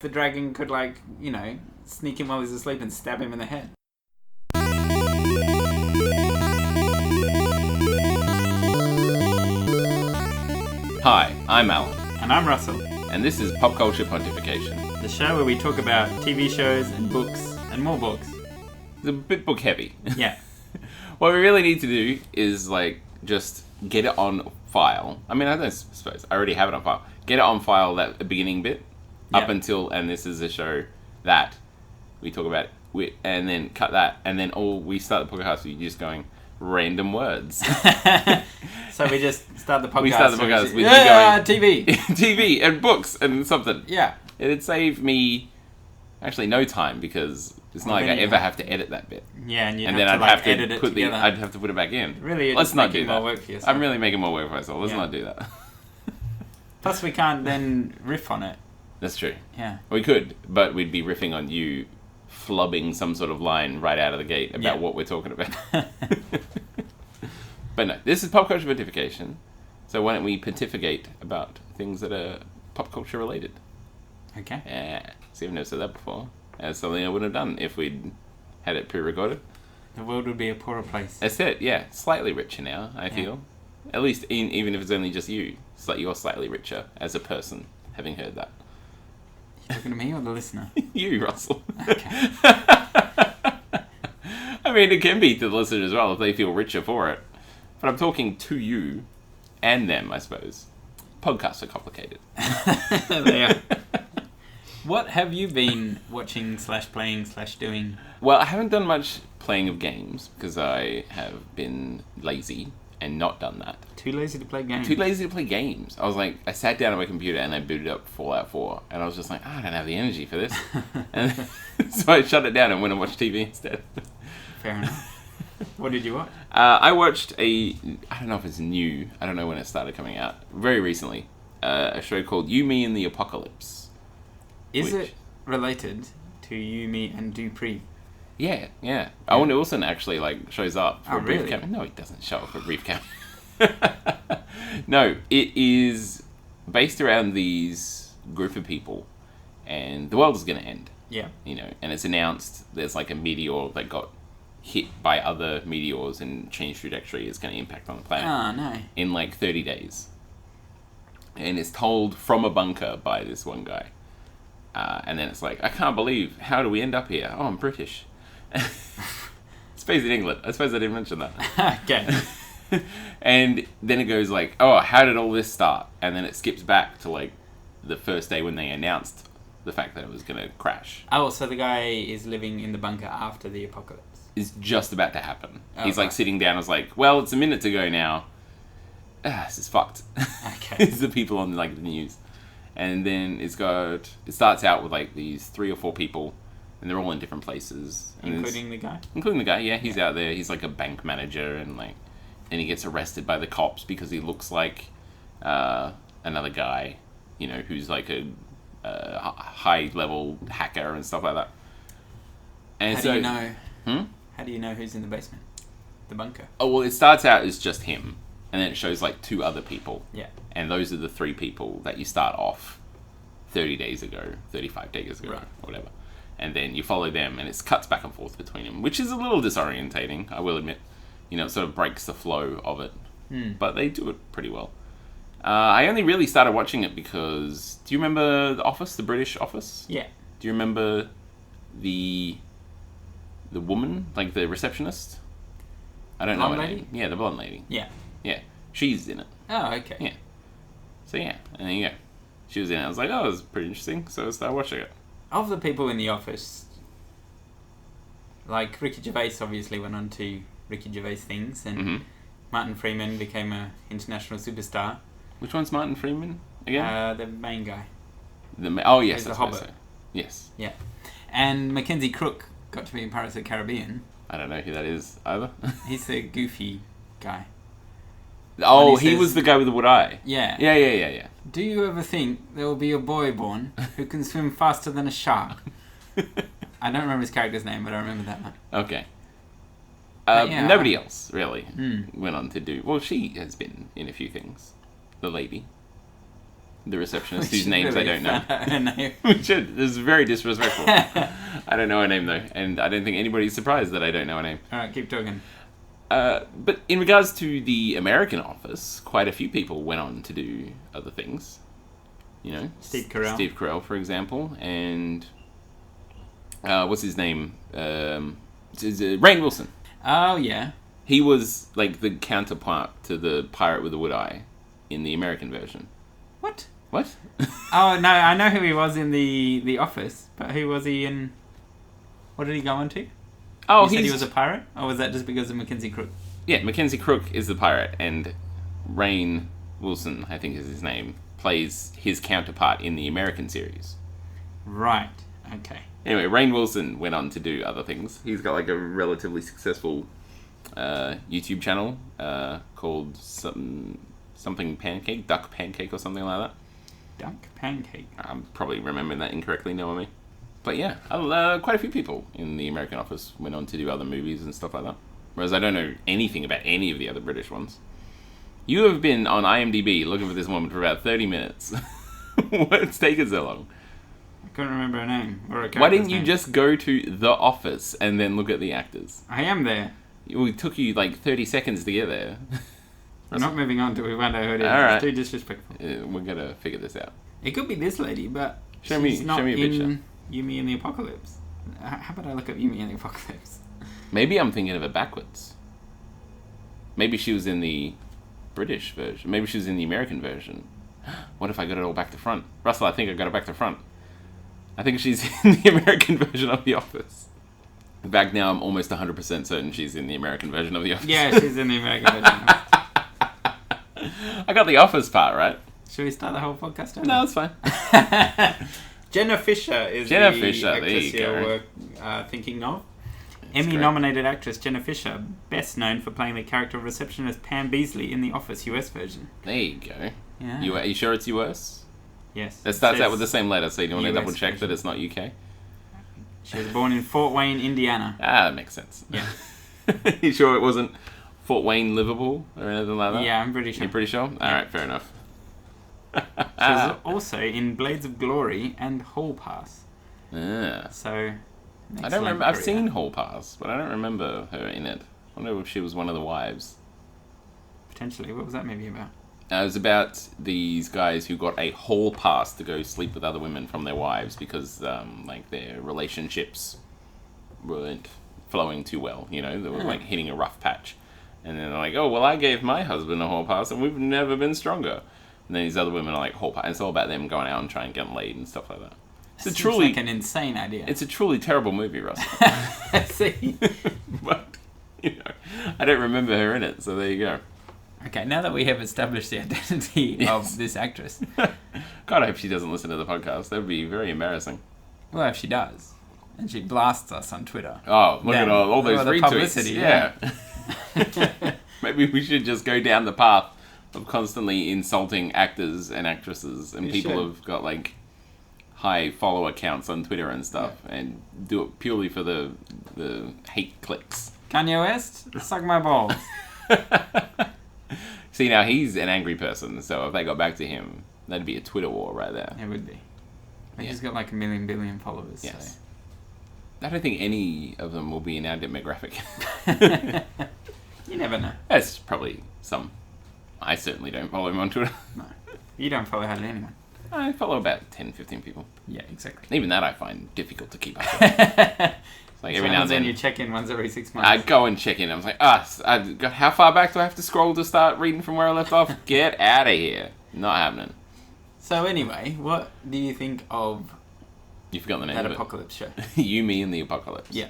The dragon could, sneak in while he's asleep and stab him in the head. Hi, I'm Alan. And I'm Russell. And this is Popculture Pontification. The show where we talk about TV shows and books and more books. It's a bit book heavy. Yeah. What we really need to do is, just get it on file. I mean, I don't suppose. I already have it on file. Get it on file, that beginning bit, up until, and this is a show that we talk about, and then cut that, and then we start the podcast with you just going random words. So we just start the podcast. We start the podcast with you going TV. TV and books and something. Yeah. It'd save me actually no time because it's not like I ever have to edit that bit. Yeah, and then I'd have to edit it together. I'd have to put it back in. Really, let's not do that. More work for yourself. I'm really making more work for myself. Let's not do that. Plus, we can't then riff on it. That's true. Yeah. We could, but we'd be riffing on you flubbing some sort of line right out of the gate about what we're talking about. But no, this is Pop Culture Pontification. So why don't we pontificate about things that are pop culture related? Okay. Yeah. See, I've never said that before. That's something I wouldn't have done if we'd had it pre-recorded. The world would be a poorer place. That's it, yeah. Slightly richer now, I feel. At least even if it's only just you. It's like you're slightly richer as a person, having heard that. You talking to me or the listener? You, Russell. Okay. I mean, it can be to the listener as well if they feel richer for it. But I'm talking to you and them, I suppose. Podcasts are complicated. They are. What have you been watching / playing / doing? Well, I haven't done much playing of games because I have been lazy and not done that. Too lazy to play games? Too lazy to play games. I sat down on my computer and I booted up Fallout 4 and I was just like, I don't have the energy for this. And so I shut it down and went and watched TV instead. Fair enough. What did you watch? I watched I don't know if it's new, I don't know when it started coming out, very recently, a show called You, Me, and the Apocalypse. Is it related to You, Me, and Dupree? Yeah. Owen Wilson actually shows up for a brief really? cameo. No, he doesn't show up for a brief cameo. No, it is based around these group of people, and the world is going to end. Yeah. And it's announced there's a meteor that got hit by other meteors and changed trajectory is going to impact on the planet. Oh, no. In 30 days. And it's told from a bunker by this one guy. And then it's I can't believe, how do we end up here? Oh, I'm British. It's based in England. I suppose I didn't mention that. Okay. And then it goes oh, how did all this start? And then it skips back to the first day when they announced the fact that it was going to crash. Oh, so the guy is living in the bunker after the apocalypse. It's just about to happen. Oh, He's right. sitting down and was well, it's a minute to go now. This is fucked. Okay. It's the people on the news. And then it starts out with these 3 or 4 people, and they're all in different places. Including the guy? Including the guy, yeah. He's out there. He's a bank manager, and then he gets arrested by the cops because he looks like another guy, who's a high-level hacker and stuff like that. And How do you know? How do you know who's in the basement? The bunker? Oh, well, it starts out as just him, and then it shows 2 other people. Yeah. And those are the 3 people that you start off 30 days ago, 35 days ago, right. Whatever. And then you follow them, and it cuts back and forth between them, which is a little disorientating, I will admit. It sort of breaks the flow of it. But they do it pretty well. I only really started watching it because... Do you remember The Office, the British Office? Yeah. Do you remember the woman, the receptionist? I don't know her name. Yeah, the blonde lady. Yeah. Yeah. She's in it. Oh, okay. Yeah. So yeah, and there you go. She was in it. I was oh, this is pretty interesting. So I started watching it. Of the people in the office, Ricky Gervais obviously went on to Ricky Gervais things, and Martin Freeman became an international superstar. Which one's Martin Freeman again? The main guy. Oh yes, He's that's the what I Hobbit. say. Yes. Yeah. And Mackenzie Crook got to be in Pirates of the Caribbean. I don't know who that is either. He's the goofy guy. Oh, he he says- was the guy with the wood eye. Yeah. Yeah. Do you ever think there will be a boy born who can swim faster than a shark? I don't remember his character's name, but I remember that one. Okay. Yeah. Nobody else really went on to do... Well, she has been in a few things. The lady. the receptionist, whose names I don't know. Her name. We should. This is very disrespectful. I don't know her name, though, and I don't think anybody's surprised that I don't know her name. Alright, keep talking. But in regards to the American office, quite a few people went on to do other things. You know, Steve Carell. Steve Carell, for example, and what's his name? Rainn Wilson. Oh, yeah. He was like the counterpart to the pirate with the wood eye in the American version. What? What? Oh, no, I know who he was in the Office, but who was he in... What did he go on to? Oh, you said he was a pirate? Or was that just because of Mackenzie Crook? Yeah, Mackenzie Crook is the pirate, and Rainn Wilson, I think is his name, plays his counterpart in the American series. Right, okay. Anyway, Rainn Wilson went on to do other things. He's got like a relatively successful YouTube channel called something Pancake, Duck Pancake or something like that. Duck Pancake? I'm probably remembering that incorrectly, knowing me. But yeah, quite a few people in the American office went on to do other movies and stuff like that. Whereas I don't know anything about any of the other British ones. You have been on IMDb looking for this woman for about 30 minutes. What's taken so long? I couldn't remember her name. Or Why didn't you just go to The Office and then look at the actors? I am there. It took you like 30 seconds to get there. We're not moving on till we find out who it is. All right. It's too disrespectful. We're gonna figure this out. It could be this lady, but Show me not a picture. in Yumi and the Apocalypse. How about I look up Yumi and the Apocalypse? Maybe I'm thinking of it backwards. Maybe she was in the British version. Maybe she was in the American version. What if I got it all back to front? Russell, I think I got it back to front. I think she's in the American version of The Office. In fact, now I'm almost 100% certain she's in the American version of The Office. Yeah, she's in the American version. I got The Office part, right? Should we start the whole podcast over? No, it's fine. Jenna Fisher is Jenna the Fisher, there actress you go. you're thinking of. That's Emmy-nominated actress Jenna Fisher, best known for playing the character of receptionist Pam Beasley in The Office US version. There you go. Yeah. Are you sure it's US? Yes. It starts out with the same letter, so you want to US double check version. that it's not UK? She was born in Fort Wayne, Indiana. Ah, that makes sense. Yeah. You sure it wasn't Fort Wayne, Liverpool, or anything like that? Yeah, I'm pretty sure. You're pretty sure? Yeah. Alright, fair enough. She was also in Blades of Glory and Hall Pass. Yeah. So, I don't remember. I've career. seen Hall Pass, but I don't remember her in it. I wonder if she was one of the wives. Potentially. What was that movie about? It was about these guys who got a hall pass to go sleep with other women from their wives because, like, their relationships weren't flowing too well. You know, they were like hitting a rough patch, and then they're like, "Oh, well, I gave my husband a hall pass, and we've never been stronger." And then these other women are like, "Hall pass." And it's all about them going out and trying to get laid and stuff like that. It's a Seems truly like an insane idea. It's a truly terrible movie, Russell. I see. But you know, I don't remember her in it, so there you go. Okay, now that we have established the identity of this actress. God, I hope she doesn't listen to the podcast. That would be very embarrassing. Well, if she does, and she blasts us on Twitter. Oh, look at all those the retweets. publicity, Yeah. Maybe we should just go down the path of constantly insulting actors and actresses, and You people should. have got like high follower counts on Twitter and stuff, and do it purely for the hate clicks. Kanye West, suck my balls. See, now he's an angry person, so if they got back to him, that'd be a Twitter war right there. It would be. But Yeah. he's got like 1 billion followers. Yes. I don't think any of them will be in our demographic. So. You never know. That's probably some. I certainly don't follow him on Twitter. No. You don't follow hardly anyone. I follow about 10, 15 people. Yeah, exactly. Even that I find difficult to keep up with. Like every now and then you check in once every 6 months. I go and check in. I was like, how far back do I have to scroll to start reading from where I left off? Get out of here. Not happening. So anyway, what do you think of You forgot the name that of apocalypse show? it. You, Me, and the Apocalypse. Yeah.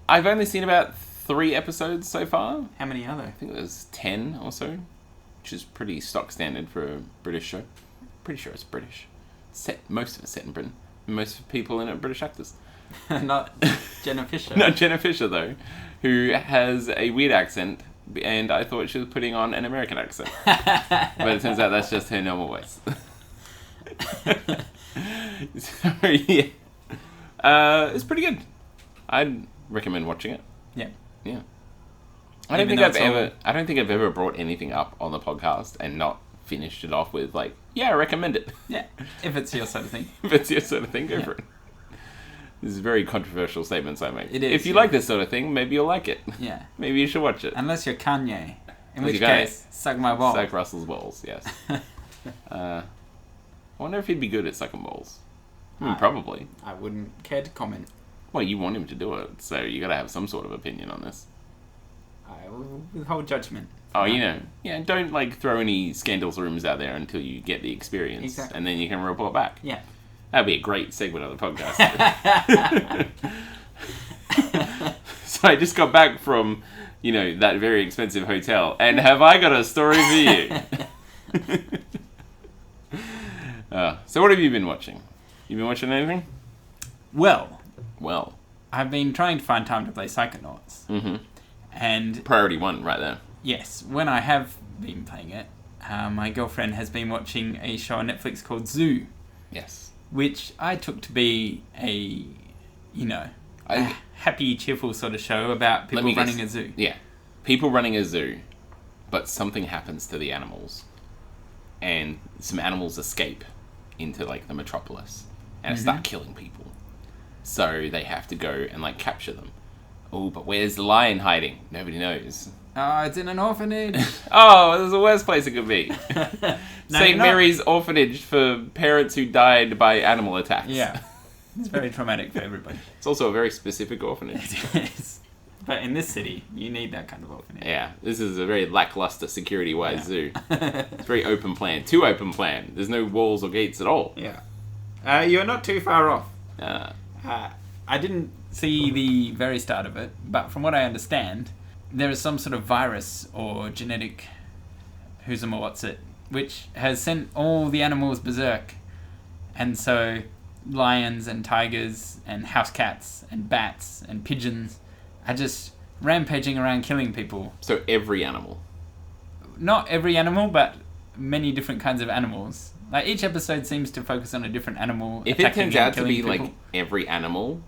I've only seen about 3 episodes so far. How many are there? I think it was 10 or so, which is pretty stock standard for a British show. Pretty sure it's British. Most of it's set in Britain. Most people in it are British actors. Not Jenna Fisher. Not Jenna Fisher, though, who has a weird accent, and I thought she was putting on an American accent. But it turns out that's just her normal voice. So, yeah. It's pretty good. I'd recommend watching it. Yeah. Yeah. I don't think I've ever brought anything up on the podcast and not finished it off with like, yeah, I recommend it. Yeah, if it's your sort of thing. If it's your sort of thing, go for it. This is very controversial statements I make. It is. If you like this sort of thing, maybe you'll like it. Yeah. Maybe you should watch it. Unless you're Kanye. In which you're Kanye. case, suck my balls. Suck Russell's balls, yes. I wonder if he'd be good at sucking balls. Probably. I wouldn't care to comment. Well, you want him to do it, so you gotta have some sort of opinion on this. I will withhold judgment. Oh, don't like throw any scandals rumors out there until you get the experience. Exactly. And then you can report back. Yeah. That'd be a great segment of the podcast. So I just got back from, that very expensive hotel, and have I got a story for you? So what have you been watching? You been watching anything? Well, I've been trying to find time to play Psychonauts. Mm-hmm. And priority one right there. Yes, when I have been playing it, my girlfriend has been watching a show on Netflix called Zoo. Yes. Which I took to be a happy, cheerful sort of show about people running a zoo. Yeah. People running a zoo, but something happens to the animals. And some animals escape into, the metropolis and start killing people. So they have to go and, capture them. Oh, but where's the lion hiding? Nobody knows. Oh, it's in an orphanage. Oh, this is the worst place it could be. No, St. Mary's Orphanage for parents who died by animal attacks. Yeah. It's very traumatic for everybody. It's also a very specific orphanage. It is. But in this city, you need that kind of orphanage. Yeah, this is a very lackluster security-wise zoo. It's very open plan. Too open plan. There's no walls or gates at all. Yeah. You're not too far off. I didn't see the very start of it, but from what I understand, there is some sort of virus or genetic who's-a-what's-it, which has sent all the animals berserk. And so lions and tigers and house cats and bats and pigeons are just rampaging around killing people. So every animal? Not every animal, but many different kinds of animals. Each episode seems to focus on a different animal. If it turns out to be people. every animal,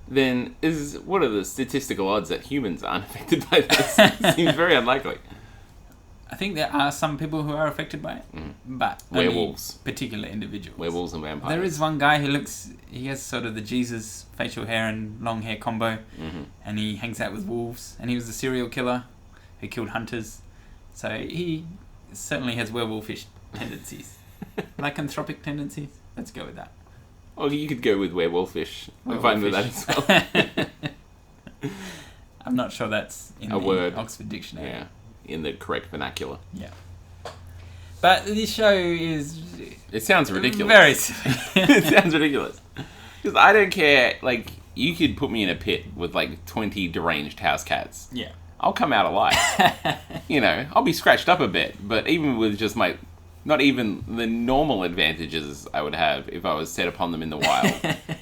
then what are the statistical odds that humans aren't affected by this? Seems very unlikely. I think there are some people who are affected by it, but werewolves, only particular individuals. Werewolves and vampires. There is one guy who he has sort of the Jesus facial hair and long hair combo, and he hangs out with wolves, and he was a serial killer who killed hunters, so he certainly has werewolfish tendencies. Lycanthropic tendencies. Let's go with that. Well, you could go with werewolfish. I'm fine with that as well. I'm not sure that's in a the word. Oxford Dictionary. Yeah, in the correct vernacular. Yeah. But this show is... It sounds ridiculous. Very silly. It sounds ridiculous. Because I don't care, you could put me in a pit with, 20 deranged house cats. Yeah. I'll come out alive. I'll be scratched up a bit, but even with just not even the normal advantages I would have if I was set upon them in the wild.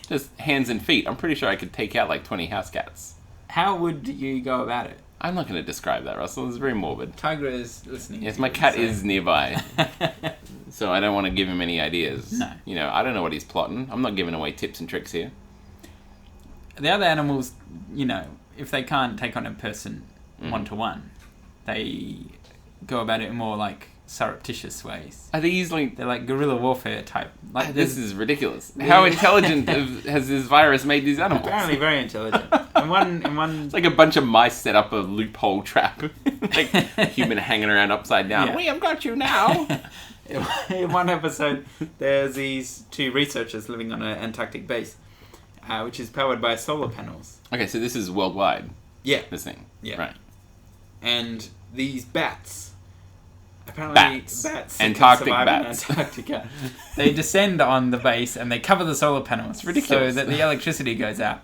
Just hands and feet. I'm pretty sure I could take out 20 house cats. How would you go about it? I'm not going to describe that, Russell. It's very morbid. Tiger is listening. Yes, my cat is nearby. So I don't want to give him any ideas. No. I don't know what he's plotting. I'm not giving away tips and tricks here. The other animals, if they can't take on a person one-to-one, they go about it in more surreptitious ways. Are these they're guerrilla warfare type. This is ridiculous. How intelligent has this virus made these animals? Apparently very intelligent. In one it's like a bunch of mice set up a loophole trap. Human hanging around upside down. Yeah. We have got you now. In one episode, there's these two researchers living on an Antarctic base, which is powered by solar panels. Okay, so this is worldwide. Yeah. This thing. Yeah. Right. And these bats. Apparently, bats Antarctic survive bats. in Antarctica. They descend on the base and they cover the solar panels. It's ridiculous. So that the electricity goes out.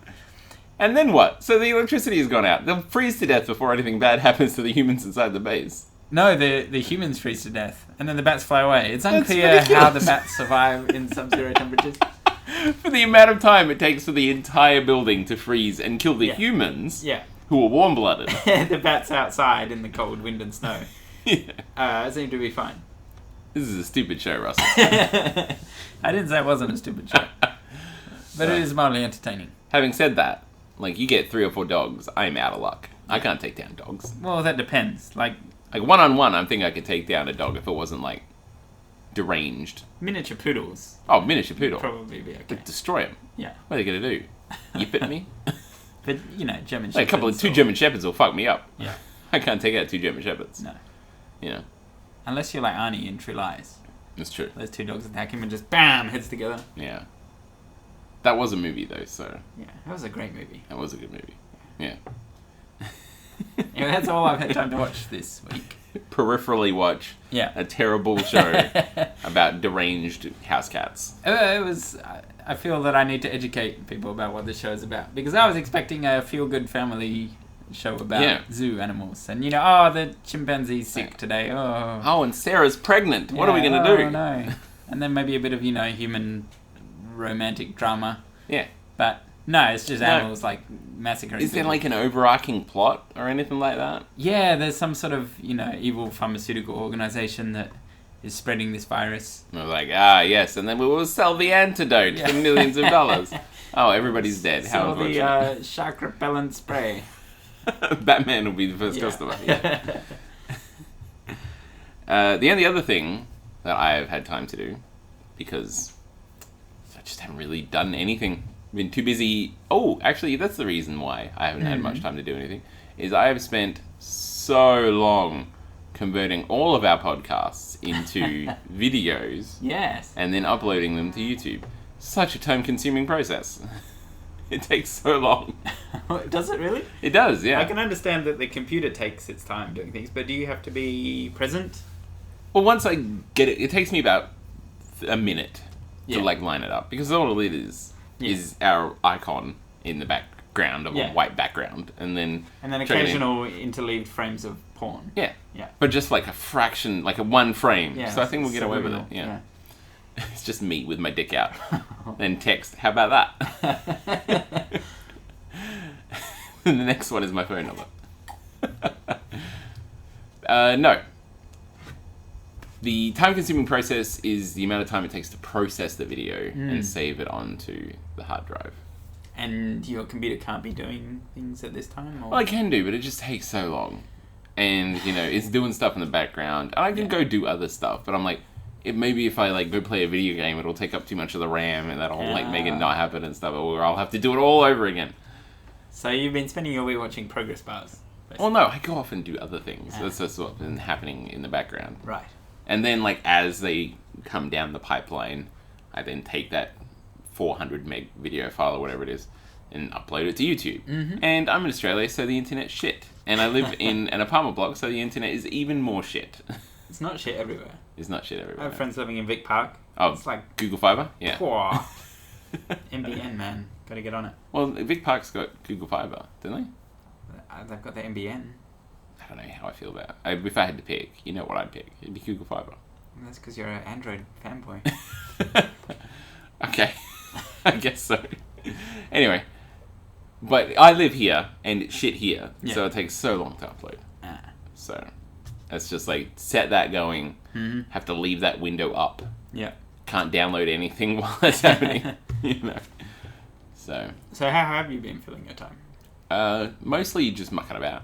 And then what? So the electricity has gone out. They'll freeze to death before anything bad happens to the humans inside the base. No, the humans freeze to death, and then the bats fly away. It's unclear how the bats survive in sub-zero temperatures. For the amount of time it takes for the entire building to freeze and kill the humans, who are warm-blooded. The bats outside in the cold wind and snow. Seem to be fine. This is a stupid show, Russell. I didn't say it wasn't a stupid show. But it is mildly entertaining. Having said that, you get 3 or 4 dogs, I'm out of luck. I can't take down dogs. Well, that depends. One-on-one, I think I could take down a dog if it wasn't, deranged. Miniature poodles. Oh, miniature poodle. Probably be okay. Destroy him. Yeah. What are they going to do? Yip at me? But, German Like Shepherds. two German Shepherds will fuck me up. Yeah. I can't take out 2 German Shepherds. No. Unless you're like Arnie in True Lies. That's true. Those 2 dogs attack him and just BAM! Heads together. Yeah. That was a movie, though, so... Yeah, that was a great movie. That was a good movie. Yeah. That's all I've had time to watch this week. Peripherally watch a terrible show about deranged house cats. It was... I feel that I need to educate people about what this show is about. Because I was expecting a feel-good family show about zoo animals. And, the chimpanzee's sick today. Oh, and Sarah's pregnant. What are we going to do? Oh, no. And then maybe a bit of, human romantic drama. Yeah. But, no, it's just animals, massacring Is there, people. an overarching plot or anything like that? Yeah, there's some sort of, evil pharmaceutical organization that is spreading this virus. And we're like, yes, and then we will sell the antidote for millions of dollars. Oh, everybody's dead. How unfortunate. The shark repellent spray. Batman will be the first customer. The only other thing that I've had time to do, because I just haven't really done anything. Been too busy. Oh, actually, that's the reason why I haven't had much time to do anything. Is I have spent so long converting all of our podcasts into videos. Yes. And then uploading them to YouTube. Such a time-consuming process. It takes so long. Does it really? It does, yeah. I can understand that the computer takes its time doing things, but do you have to be present? Well, once I get it, it takes me about a minute to line it up, because all it is our icon in the background of a white background, and then occasional interleaved frames of porn. Yeah. But just like a fraction, like a 1 frame. Yeah, so I think we'll get away with it. Yeah. It's just me with my dick out. Then text. How about that? And the next one is my phone number. No. The time-consuming process is the amount of time it takes to process the video and save it onto the hard drive. And your computer can't be doing things at this time? Or? Well, I can do, but it just takes so long. And, it's doing stuff in the background. And I can go do other stuff, but I'm like, maybe if I go play a video game, it'll take up too much of the RAM, and that'll make it not happen and stuff, or I'll have to do it all over again. So you've been spending your week watching progress bars? Basically. Well, no, I go off and do other things. That's just what's been happening in the background. Right. And then, as they come down the pipeline, I then take that 400 meg video file or whatever it is and upload it to YouTube. Mm-hmm. And I'm in Australia, so the internet's shit. And I live in an apartment block, so the internet is even more shit. It's not shit everywhere. It's not shit everywhere. I have friends living in Vic Park. Oh, it's like Google Fiber? Yeah. NBN, man. Gotta get on it. Well, Vic Park's got Google Fiber, don't they? They've got the NBN. I don't know how I feel about it. If I had to pick, you know what I'd pick. It'd be Google Fiber. That's because you're an Android fanboy. Okay. I guess so. Anyway. But I live here, and it's shit here, so it takes so long to upload. So, it's just set that going, have to leave that window up. Yeah. Can't download anything while that's happening, So how have you been filling your time? Mostly just mucking about,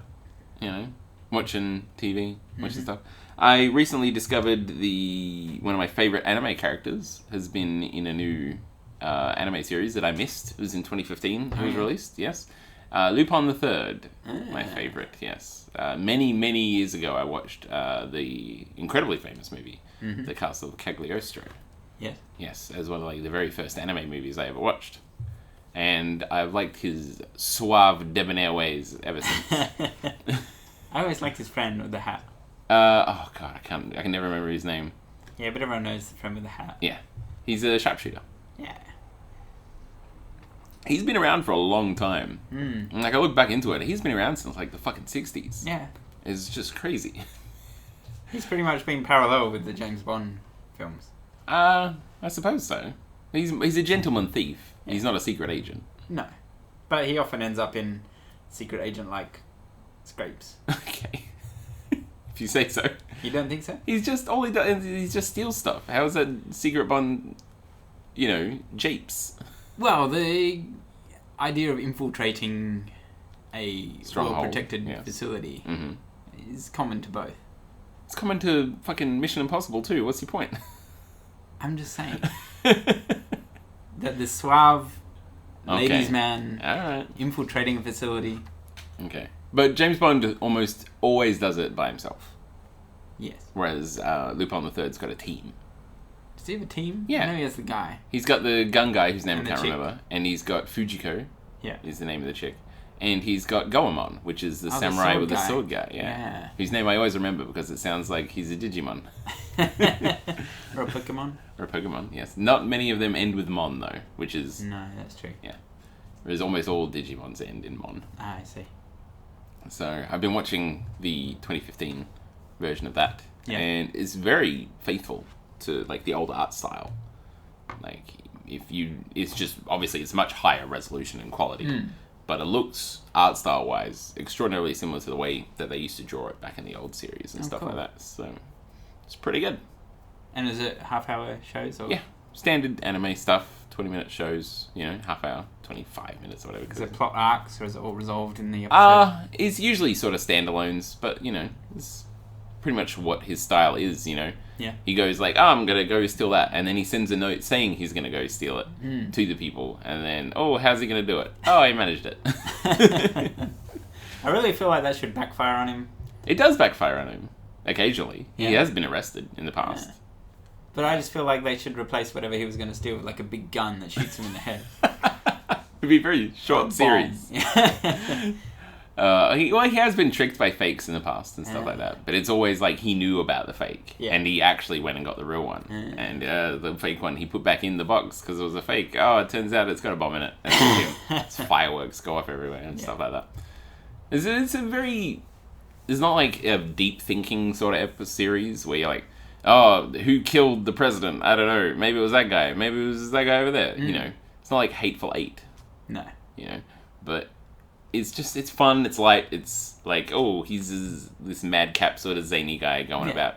watching TV, watching stuff. I recently discovered one of my favorite anime characters has been in a new anime series that I missed. It was in 2015. It was released. Yes, Lupin the Third, my favorite. Yes, many years ago I watched the incredibly famous movie, The Castle of Cagliostro. Yes, as one of the very first anime movies I ever watched, and I've liked his suave, debonair ways ever since. I always liked his friend with the hat. Oh god, I can never remember his name. Yeah, but everyone knows the friend with the hat. Yeah, he's a sharpshooter. Yeah. He's been around for a long time. And I look back into it, he's been around since the fucking 60s. Yeah. It's just crazy. He's pretty much been parallel with the James Bond films. I suppose so. He's a gentleman thief. Yeah. He's not a secret agent. No. But he often ends up in secret agent-like scrapes. Okay. If you say so. You don't think so? He's just, all he does, he just steals stuff. How is that secret Bond, japes? Well, the idea of infiltrating a well-protected facility is common to both. It's common to fucking Mission Impossible too. What's your point? I'm just saying that the suave ladies' man infiltrating a facility. Okay. But James Bond almost always does it by himself. Yes. Whereas Lupin the Third's got a team. Does he have a team? Yeah. I know he has the guy. He's got the gun guy whose name I can't remember. And he's got Fujiko. Yeah. Is the name of the chick. And he's got Goemon, which is the samurai with the sword guy. Yeah. Whose name I always remember because it sounds like he's a Digimon. Or a Pokemon. Or a Pokemon, yes. Not many of them end with Mon, though, which is... No, that's true. Yeah. Whereas almost all Digimons end in Mon. Ah, I see. So, I've been watching the 2015 version of that. Yeah. And it's very faithful to, like, the old art style. Like, it's just... Obviously, it's much higher resolution and quality. But it looks, art style wise, extraordinarily similar to the way that they used to draw it back in the old series and stuff like that. So it's pretty good. And is it half-hour shows? Or? Yeah, standard anime stuff, 20-minute shows, half hour, 25 minutes or whatever. Is it plot arcs or is it all resolved in the episode? It's usually sort of standalones, but, it's pretty much what his style is, Yeah. He goes like, I'm going to go steal that. And then he sends a note saying he's going to go steal it to the people. And then, how's he going to do it? Oh, he managed it. I really feel like that should backfire on him. It does backfire on him, occasionally. Yeah. He has been arrested in the past. Yeah. But I just feel like they should replace whatever he was going to steal with like a big gun that shoots him in the head. It'd be a very short series. He has been tricked by fakes in the past and stuff like that. But it's always like he knew about the fake. Yeah. And he actually went and got the real one. And the fake one he put back in the box because it was a fake. Oh, it turns out it's got a bomb in it. And it's fireworks go off everywhere and stuff like that. It's a very... It's not like a deep thinking sort of series where you're like, who killed the president? I don't know. Maybe it was that guy. Maybe it was that guy over there. It's not like Hateful Eight. No. But... It's fun, it's light, it's like, he's this madcap sort of zany guy going about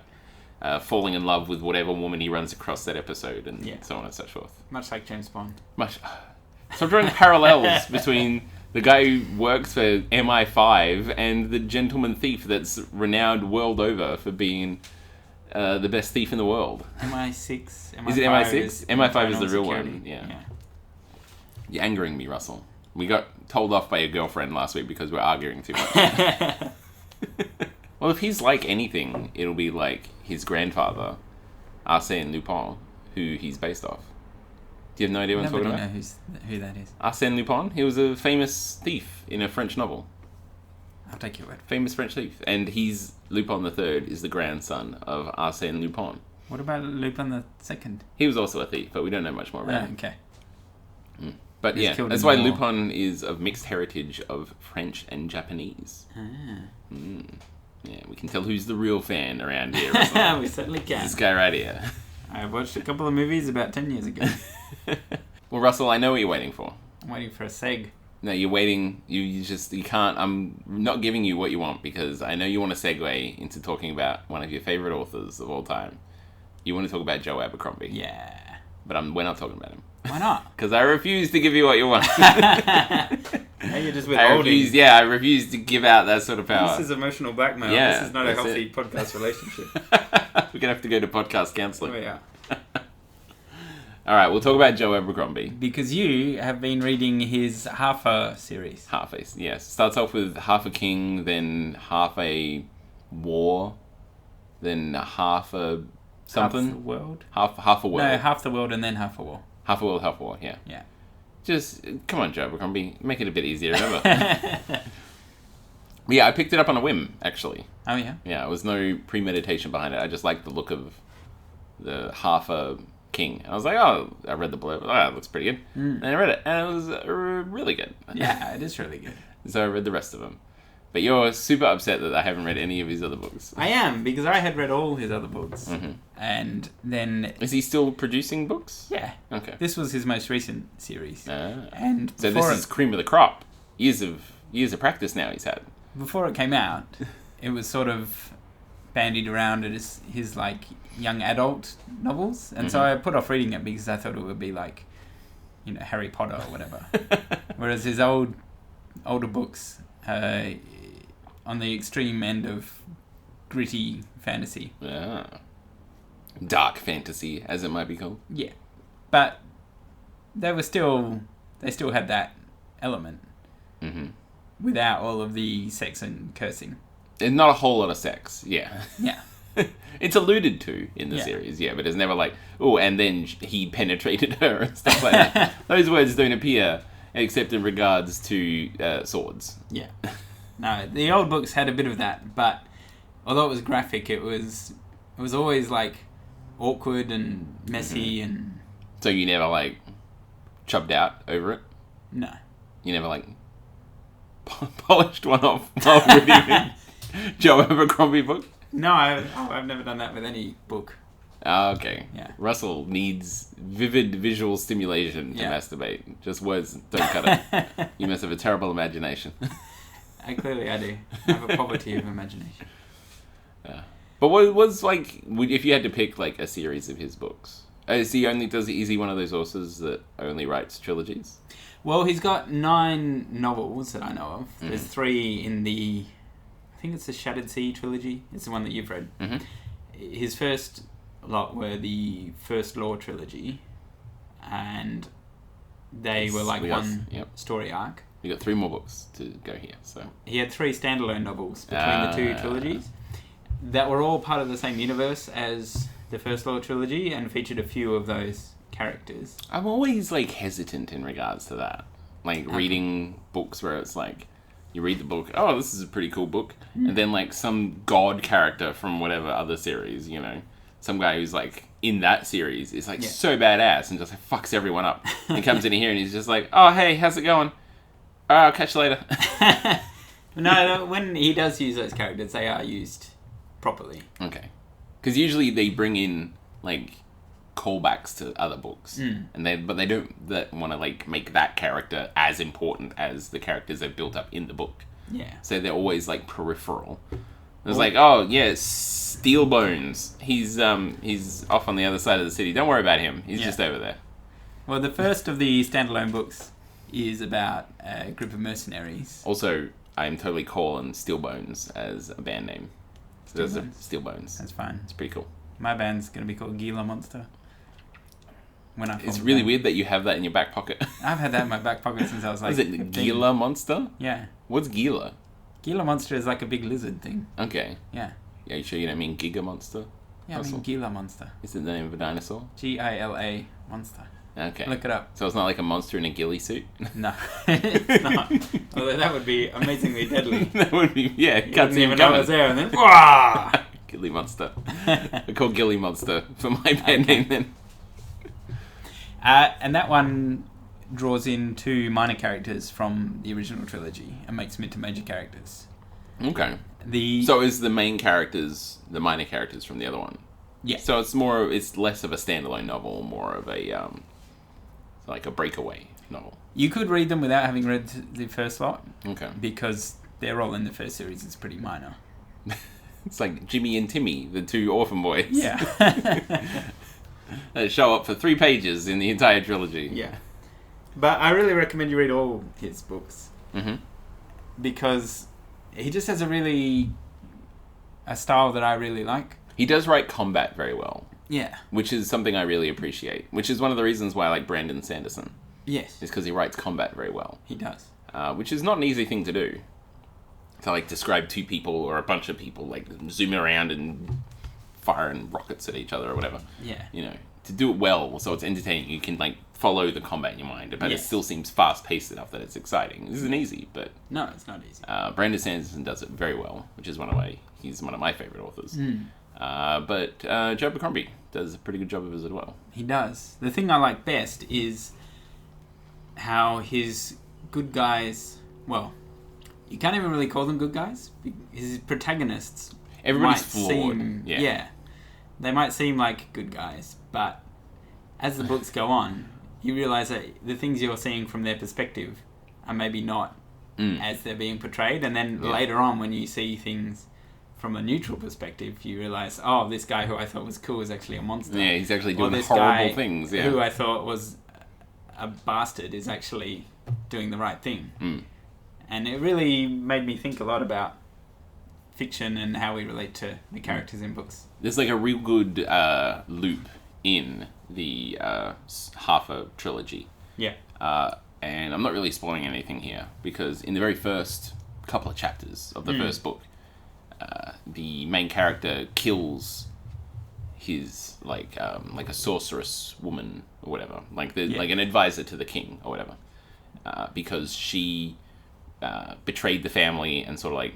falling in love with whatever woman he runs across that episode and so on and so forth. Much like James Bond. So I'm drawing parallels between the guy who works for MI5 and the gentleman thief that's renowned world over for being the best thief in the world. MI6? Is it MI6? MI5 is the real security. one, yeah. You're angering me, Russell. We got told off by your girlfriend last week because we're arguing too much. Well, if he's like anything, it'll be like his grandfather, Arsène Lupin, who he's based off. Do you have no idea what I'm talking about? Nobody know who that is. Arsène Lupin? He was a famous thief in a French novel. I'll take your word. Famous French thief. And Lupin the Third is the grandson of Arsène Lupin. What about Lupin the Second? He was also a thief, but we don't know much more about him. Okay. But yeah, that's why Lupin is of mixed heritage of French and Japanese. Yeah, we can tell who's the real fan around here. We certainly can. This guy right here. I watched a couple of movies about 10 years ago. Well, Russell, I know what you're waiting for. I'm waiting for a seg. No, you're waiting. You can't. I'm not giving you what you want because I know you want to segue into talking about one of your favorite authors of all time. You want to talk about Joe Abercrombie. Yeah. But we're not talking about him. Why not? Because I refuse to give you what you want. Now you're just withholding. I refuse to give out that sort of power. This is emotional blackmail. Yeah, this is not a healthy podcast relationship. We're going to have to go to podcast counselling. Oh, yeah. All right, we'll talk about Joe Abercrombie. Because you have been reading his Half a series. Half a, yes. Starts off with Half a King, then Half a War, then Half a something. Half the World? Half a World. No, Half the World and then Half a War. Half a World, Half a War, yeah. Yeah. Just, come on, Joe Abercrombie. Make it a bit easier, remember? Yeah, I picked it up on a whim, actually. Oh, yeah? Yeah, there was no premeditation behind it. I just liked the look of the Half a King. And I was like, I read the blurb. That looks pretty good. And I read it, and it was really good. Yeah, it is really good. So I read the rest of them. But you're super upset that I haven't read any of his other books. I am, because I had read all his other books. Mm-hmm. And then... Is he still producing books? Yeah. Okay. This was his most recent series. And so this is cream of the crop. Years of practice now he's had. Before it came out, it was sort of bandied around as his like young adult novels. And so I put off reading it because I thought it would be like, Harry Potter or whatever. Whereas his older books... on the extreme end of gritty fantasy. Yeah. dark fantasy, as it might be called. Yeah. But they still had that element. Mm-hmm. Without all of the sex and cursing. There's not a whole lot of sex, yeah. Yeah. It's alluded to in the series, yeah, but it's never like, oh, and then he penetrated her and stuff like that. Those words don't appear except in regards to swords. Yeah. No, the old books had a bit of that, but although it was graphic, it was always like awkward and messy and... So you never like chubbed out over it? No. You never like polished one off while reading a Joe Abercrombie book? No, I've never done that with any book. Okay. Yeah. Russell needs vivid visual stimulation to masturbate. Just words don't cut it. You must have a terrible imagination. I do. I have a poverty of imagination. Yeah. But what was like, if you had to pick like a series of his books, is he one of those authors that only writes trilogies? Well, he's got 9 novels that I know of. Mm-hmm. There's 3 in the... I think it's the Shattered Sea trilogy. It's the one that you've read. Mm-hmm. His first lot were the First Law trilogy, and they were like one story arc. You got 3 more books to go here. So he had 3 standalone novels between the 2 trilogies that were all part of the same universe as the First Law trilogy and featured a few of those characters. I'm always like hesitant in regards to that, like reading books where it's like, you read the book, oh, this is a pretty cool book. And then, like, some god character from whatever other series, you know, some guy who's, like, in that series is, like, so badass and just, like, fucks everyone up. And comes in here and he's just like, oh, hey, how's it going? I'll catch you later. No, when he does use those characters, they are used properly. Okay. Because usually they bring in, like, callbacks to other books, but they don't want to like make that character as important as the characters they've built up in the book. Yeah. So they're always like peripheral. It's like, oh yeah, Steel Bones. He's off on the other side of the city. Don't worry about him. He's just over there. Well, the first of the standalone books is about a group of mercenaries. Also, I'm totally calling Steel Bones as a band name. So Steel Bones. That's fine. It's pretty cool. My band's going to be called Gila Monster. It's really weird that you have that in your back pocket. I've had that in my back pocket since I was like... Is it 15. Gila Monster? Yeah. What's Gila? Gila Monster is like a big lizard thing. Okay. Yeah. Yeah, you sure you don't mean Giga Monster? Yeah, I mean Gila Monster. Is it the name of a dinosaur? Gila Monster. Okay. Look it up. So it's not like a monster in a ghillie suit? No, it's not. Although that would be amazingly deadly. That would be, yeah. You can't even know it was there and then... Wah! Ghillie Monster. I call Ghillie Monster for my band name then. And that one draws in 2 minor characters from the original trilogy and makes them into major characters. Okay. So is the main characters the minor characters from the other one? Yeah. So it's less of a standalone novel, more of a like a breakaway novel. You could read them without having read the first lot. Okay. Because they're all in the first series. It's pretty minor. It's like Jimmy and Timmy, the 2 orphan boys. Yeah. They show up for 3 pages in the entire trilogy. Yeah. But I really recommend you read all his books. Mm-hmm. Because he just has a style that I really like. He does write combat very well. Yeah. Which is something I really appreciate. Which is one of the reasons why I like Brandon Sanderson. Yes. Is because he writes combat very well. He does. Which is not an easy thing to do. To like describe 2 people or a bunch of people, like zooming around and firing rockets at each other or whatever. Yeah. You know, to do it well so it's entertaining, you can like follow the combat in your mind, but it still seems fast-paced enough that it's exciting. This isn't easy, but... No, it's not easy. Brandon Sanderson does it very well, which is he's one of my favourite authors. But Joe Abercrombie does a pretty good job of it as well. He does. The thing I like best is how his good guys... Well, you can't even really call them good guys. His protagonists... Everybody's flawed. Yeah. They might seem like good guys, but as the books go on, you realise that the things you're seeing from their perspective are maybe not as they're being portrayed. And then later on, when you see things from a neutral perspective, you realise, oh, this guy who I thought was cool is actually a monster. Yeah, he's actually doing horrible things. Yeah. Who I thought was a bastard is actually doing the right thing. And it really made me think a lot about fiction and how we relate to the characters in books. There's like a real good loop in the Half-a trilogy. Yeah. And I'm not really spoiling anything here, because in the very first couple of chapters of the first book, the main character kills his like a sorceress woman or whatever, like an advisor to the king or whatever, because she betrayed the family and sort of like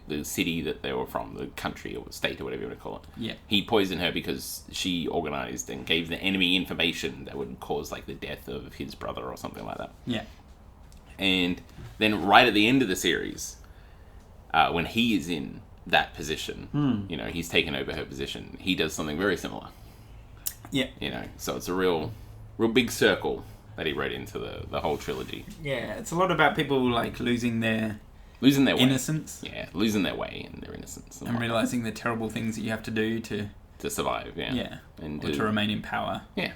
the city that they were from, the country or state or whatever you want to call it. Yeah. He poisoned her because she organized and gave the enemy information that would cause like the death of his brother or something like that. Yeah. And then right at the end of the series, when he is in that position, you know, he's taken over her position, he does something very similar. Yeah. You know, so it's a real big circle that he wrote into the whole trilogy. Yeah, it's a lot about people like losing their way. Innocence. Yeah, losing their way and their innocence. And realising the terrible things that you have to do to survive, yeah. Yeah. And or to remain in power. Yeah.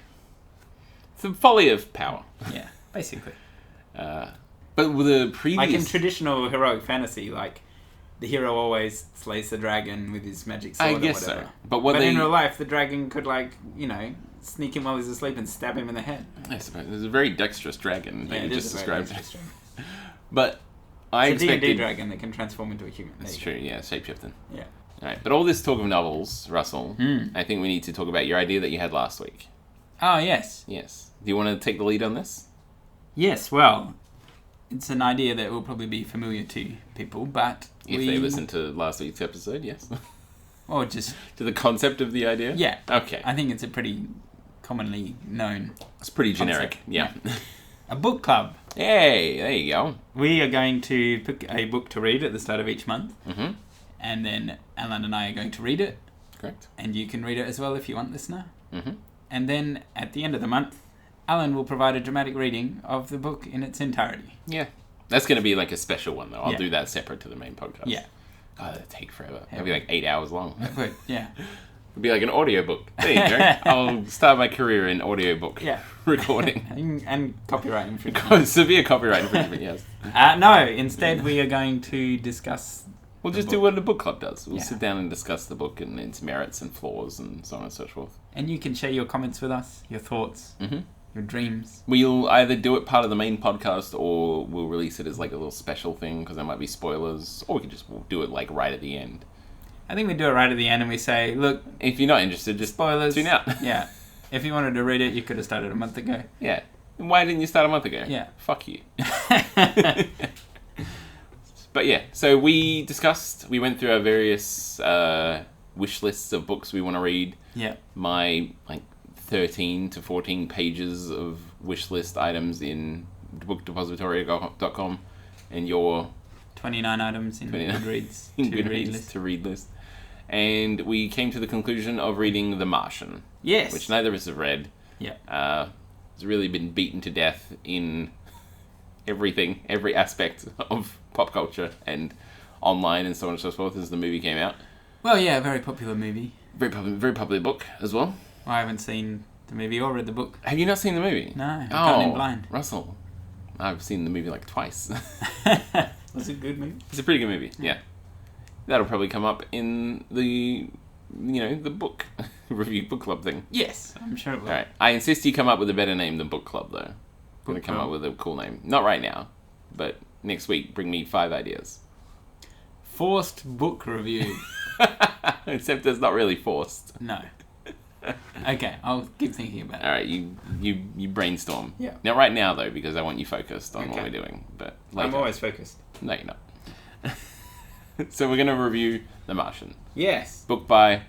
It's the folly of power. Yeah, basically. But with the previous... Like in traditional heroic fantasy, like, the hero always slays the dragon with his magic sword or whatever. So. But in real life, the dragon could, like, you know, sneak him while he's asleep and stab him in the head. I suppose. There's a very dexterous dragon that you just described. But I it's expected... a D&D dragon that can transform into a human. That's true, yeah, shapeshifting. Yeah. Alright, but all this talk of novels, Russell, I think we need to talk about your idea that you had last week. Oh, yes. Yes. Do you want to take the lead on this? Yes, well, it's an idea that will probably be familiar to people, but if they listen to last week's episode, yes. Or just... to the concept of the idea? Yeah. Okay. I think it's a pretty commonly known It's pretty generic, yeah. A book club. Hey, there you go. We are going to pick a book to read at the start of each month. Mm-hmm. And then Alan and I are going to read it. Correct. And you can read it as well if you want, listener. Mm-hmm. And then at the end of the month, Alan will provide a dramatic reading of the book in its entirety. Yeah. That's going to be like a special one, though. I'll do that separate to the main podcast. Yeah. God, that'll take forever. It'll be like 8 hours long. It would, yeah. It'll be like an audiobook. There you go. I'll start my career in audiobook recording. and copyright infringement. Severe copyright infringement, yes. No, instead we are going to discuss... We'll just do what a book club does. We'll sit down and discuss the book and its merits and flaws and so on and so forth. And you can share your comments with us, your thoughts, your dreams. We'll either do it part of the main podcast or we'll release it as like a little special thing because there might be spoilers. Or we can just do it like right at the end. I think we do it right at the end and we say, look... If you're not interested, just spoilers. Tune out. Yeah. If you wanted to read it, you could have started a month ago. Yeah. And why didn't you start a month ago? Yeah. Fuck you. But yeah, so we went through our various wish lists of books we want to read. Yeah. My 13 to 14 pages of wish list items in bookdepository.com and your 29 items in Goodreads to read list. And we came to the conclusion of reading The Martian. Yes. Which neither of us have read. Yeah. It's really been beaten to death in everything, every aspect of pop culture and online and so on and so forth as the movie came out. Well, yeah, a very popular movie. Very popular book as well. I haven't seen the movie or read the book. Have you not seen the movie? No, I've gone in blind. Russell, I've seen the movie like twice. Was it a good movie? It's a pretty good movie, yeah. That'll probably come up in the, the book review book club thing. Yes, I'm sure it will. Alright, I insist you come up with a better name than book club though. I'm going to come up with a cool name. Not right now, but next week bring me 5 ideas. Forced book review. Except it's not really forced. No. Okay, I'll keep thinking about it. Alright, you brainstorm. Yeah. Not right now though, because I want you focused on what we're doing. But later. I'm always focused. No, you're not. So we're going to review The Martian. Yes. Book by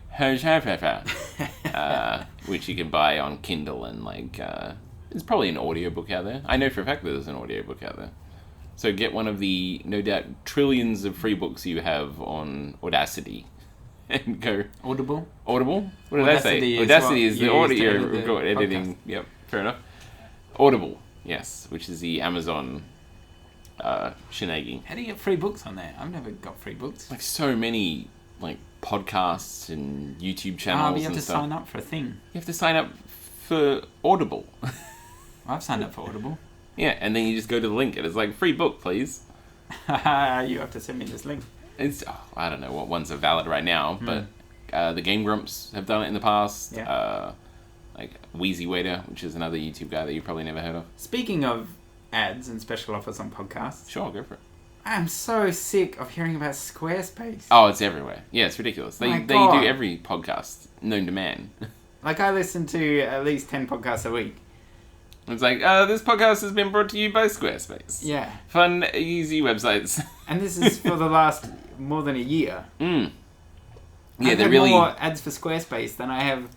which you can buy on Kindle and there's probably an audiobook out there. I know for a fact that there's an audiobook out there. So get one of the, no doubt, trillions of free books you have on Audacity and go... Audible? What did I say? Audacity is the audio editing. Yep, fair enough. Audible, yes, which is the Amazon shenanigans. How do you get free books on there? I've never got free books. Like so many podcasts and YouTube channels. But you have and to stuff. sign up for a thing. You have to sign up for Audible. I've signed up for Audible. Yeah, and then you just go to the link and it's like, free book, please. You have to send me this link. I don't know what ones are valid right now, but the Game Grumps have done it in the past. Yeah. Like Wheezy Waiter, which is another YouTube guy that you've probably never heard of. Speaking of ads and special offers on podcasts. Sure, go for it. I'm so sick of hearing about Squarespace. Oh, it's everywhere. Yeah, it's ridiculous. They do every podcast known to man. Like, I listen to at least 10 podcasts a week. It's like, this podcast has been brought to you by Squarespace. Yeah. Fun, easy websites. And this is for the last more than a year. Yeah, I've they're had really... more ads for Squarespace than I have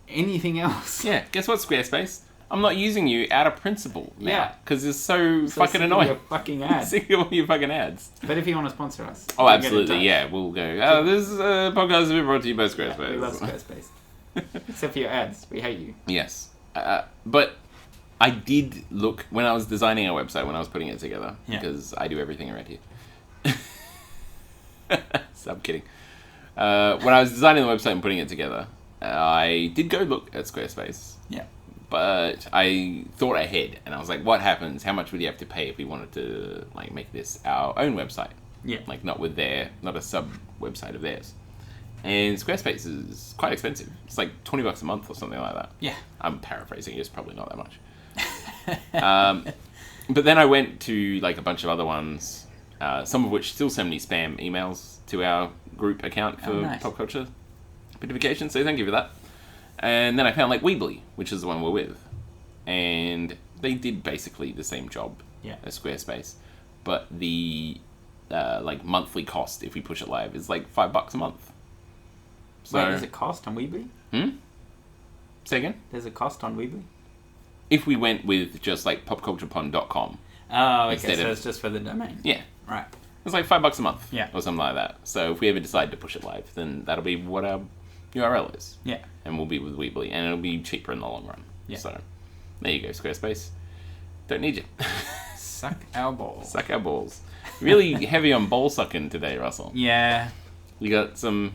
anything else. Yeah, guess what, Squarespace? I'm not using you out of principle now. Because it's so fucking annoying. Your fucking ads. Sick of all your fucking ads. But if you want to sponsor us. Oh, absolutely, yeah. We'll go, this podcast has been brought to you by Squarespace. We love Squarespace. Except for your ads. We hate you. Yes. But I did look, when I was designing our website, when I was putting it together, because I do everything around here. So I'm kidding. When I was designing the website and putting it together, I did go look at Squarespace. Yeah. But I thought ahead, and I was like, what happens? How much would you have to pay if we wanted to like make this our own website? Yeah. Like, not a sub-website of theirs. And Squarespace is quite expensive. It's like $20 a month or something like that. Yeah. I'm paraphrasing. It's probably not that much. But then I went to like a bunch of other ones, some of which still send me spam emails to our group account for Popculture Pontification. So thank you for that. And then I found like Weebly, which is the one we're with. And they did basically the same job as Squarespace. But the like monthly cost, if we push it live, is like $5 a month. So, wait, there's a cost on Weebly? Say again? There's a cost on Weebly? If we went with just like popculturepon.com. Oh, okay, so it's just for the domain. Yeah. Right. It's like $5 a month. Yeah. Or something like that. So if we ever decide to push it live, then that'll be what our URL is. Yeah. And we'll be with Weebly. And it'll be cheaper in the long run. Yeah. So there you go, Squarespace. Don't need you. Suck our balls. Suck our balls. Really heavy on ball sucking today, Russell. Yeah. You got some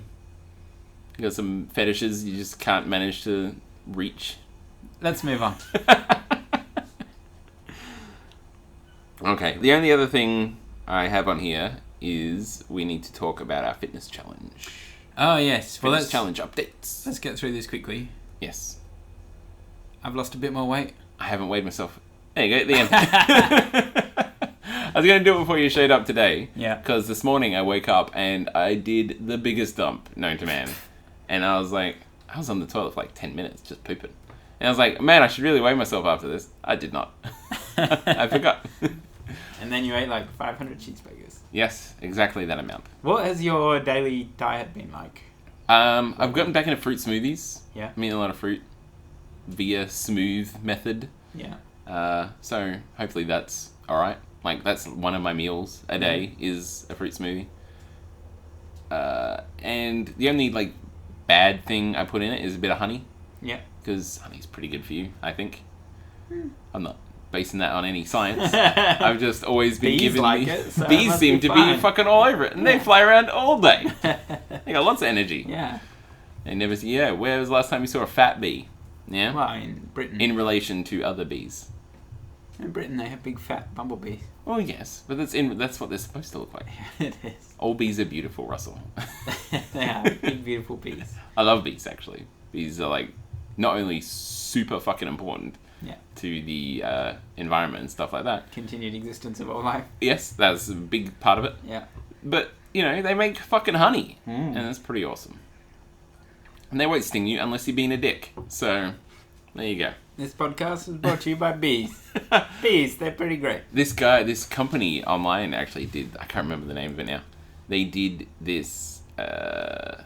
fetishes you just can't manage to reach. Let's move on. Okay, the only other thing I have on here is we need to talk about our fitness challenge. Oh, yes. Fitness challenge updates. Let's get through this quickly. Yes. I've lost a bit more weight. I haven't weighed myself. There you go, at the end. I was going to do it before you showed up today. Yeah. Because this morning I woke up and I did the biggest dump known to man. And I was like, I was on the toilet for like 10 minutes just pooping. And I was like, man, I should really weigh myself after this. I did not. I forgot. And then you ate like 500 cheeseburgers. Yes, exactly that amount. What has your daily diet been like? I've gotten back into fruit smoothies. Yeah. I'm eating a lot of fruit via smooth method. Yeah. So hopefully that's alright. Like, that's one of my meals a day is a fruit smoothie. And the only like bad thing I put in it is a bit of honey. Yeah. Because honey's pretty good for you, I think. I'm not basing that on any science. I've just always been Bees given like it, so bees seem to be fucking all over it, and they fly around all day. They got lots of energy. Yeah. They never see. Yeah, where was the last time you saw a fat bee? Yeah. Well, in Britain. In relation to other bees. In Britain, they have big fat bumblebees. Oh yes, but that's what they're supposed to look like. It is. All bees are beautiful, Russell. They are big, beautiful bees. I love bees, actually. Bees are like not only super fucking important to the environment and stuff like that. Continued existence of all life. Yes, that's a big part of it. Yeah. But, you know, they make fucking honey. And that's pretty awesome. And they won't sting you unless you're being a dick. So, there you go. This podcast is brought to you by bees. Bees, they're pretty great. This company online actually did, I can't remember the name of it now. They did this, Kickstarter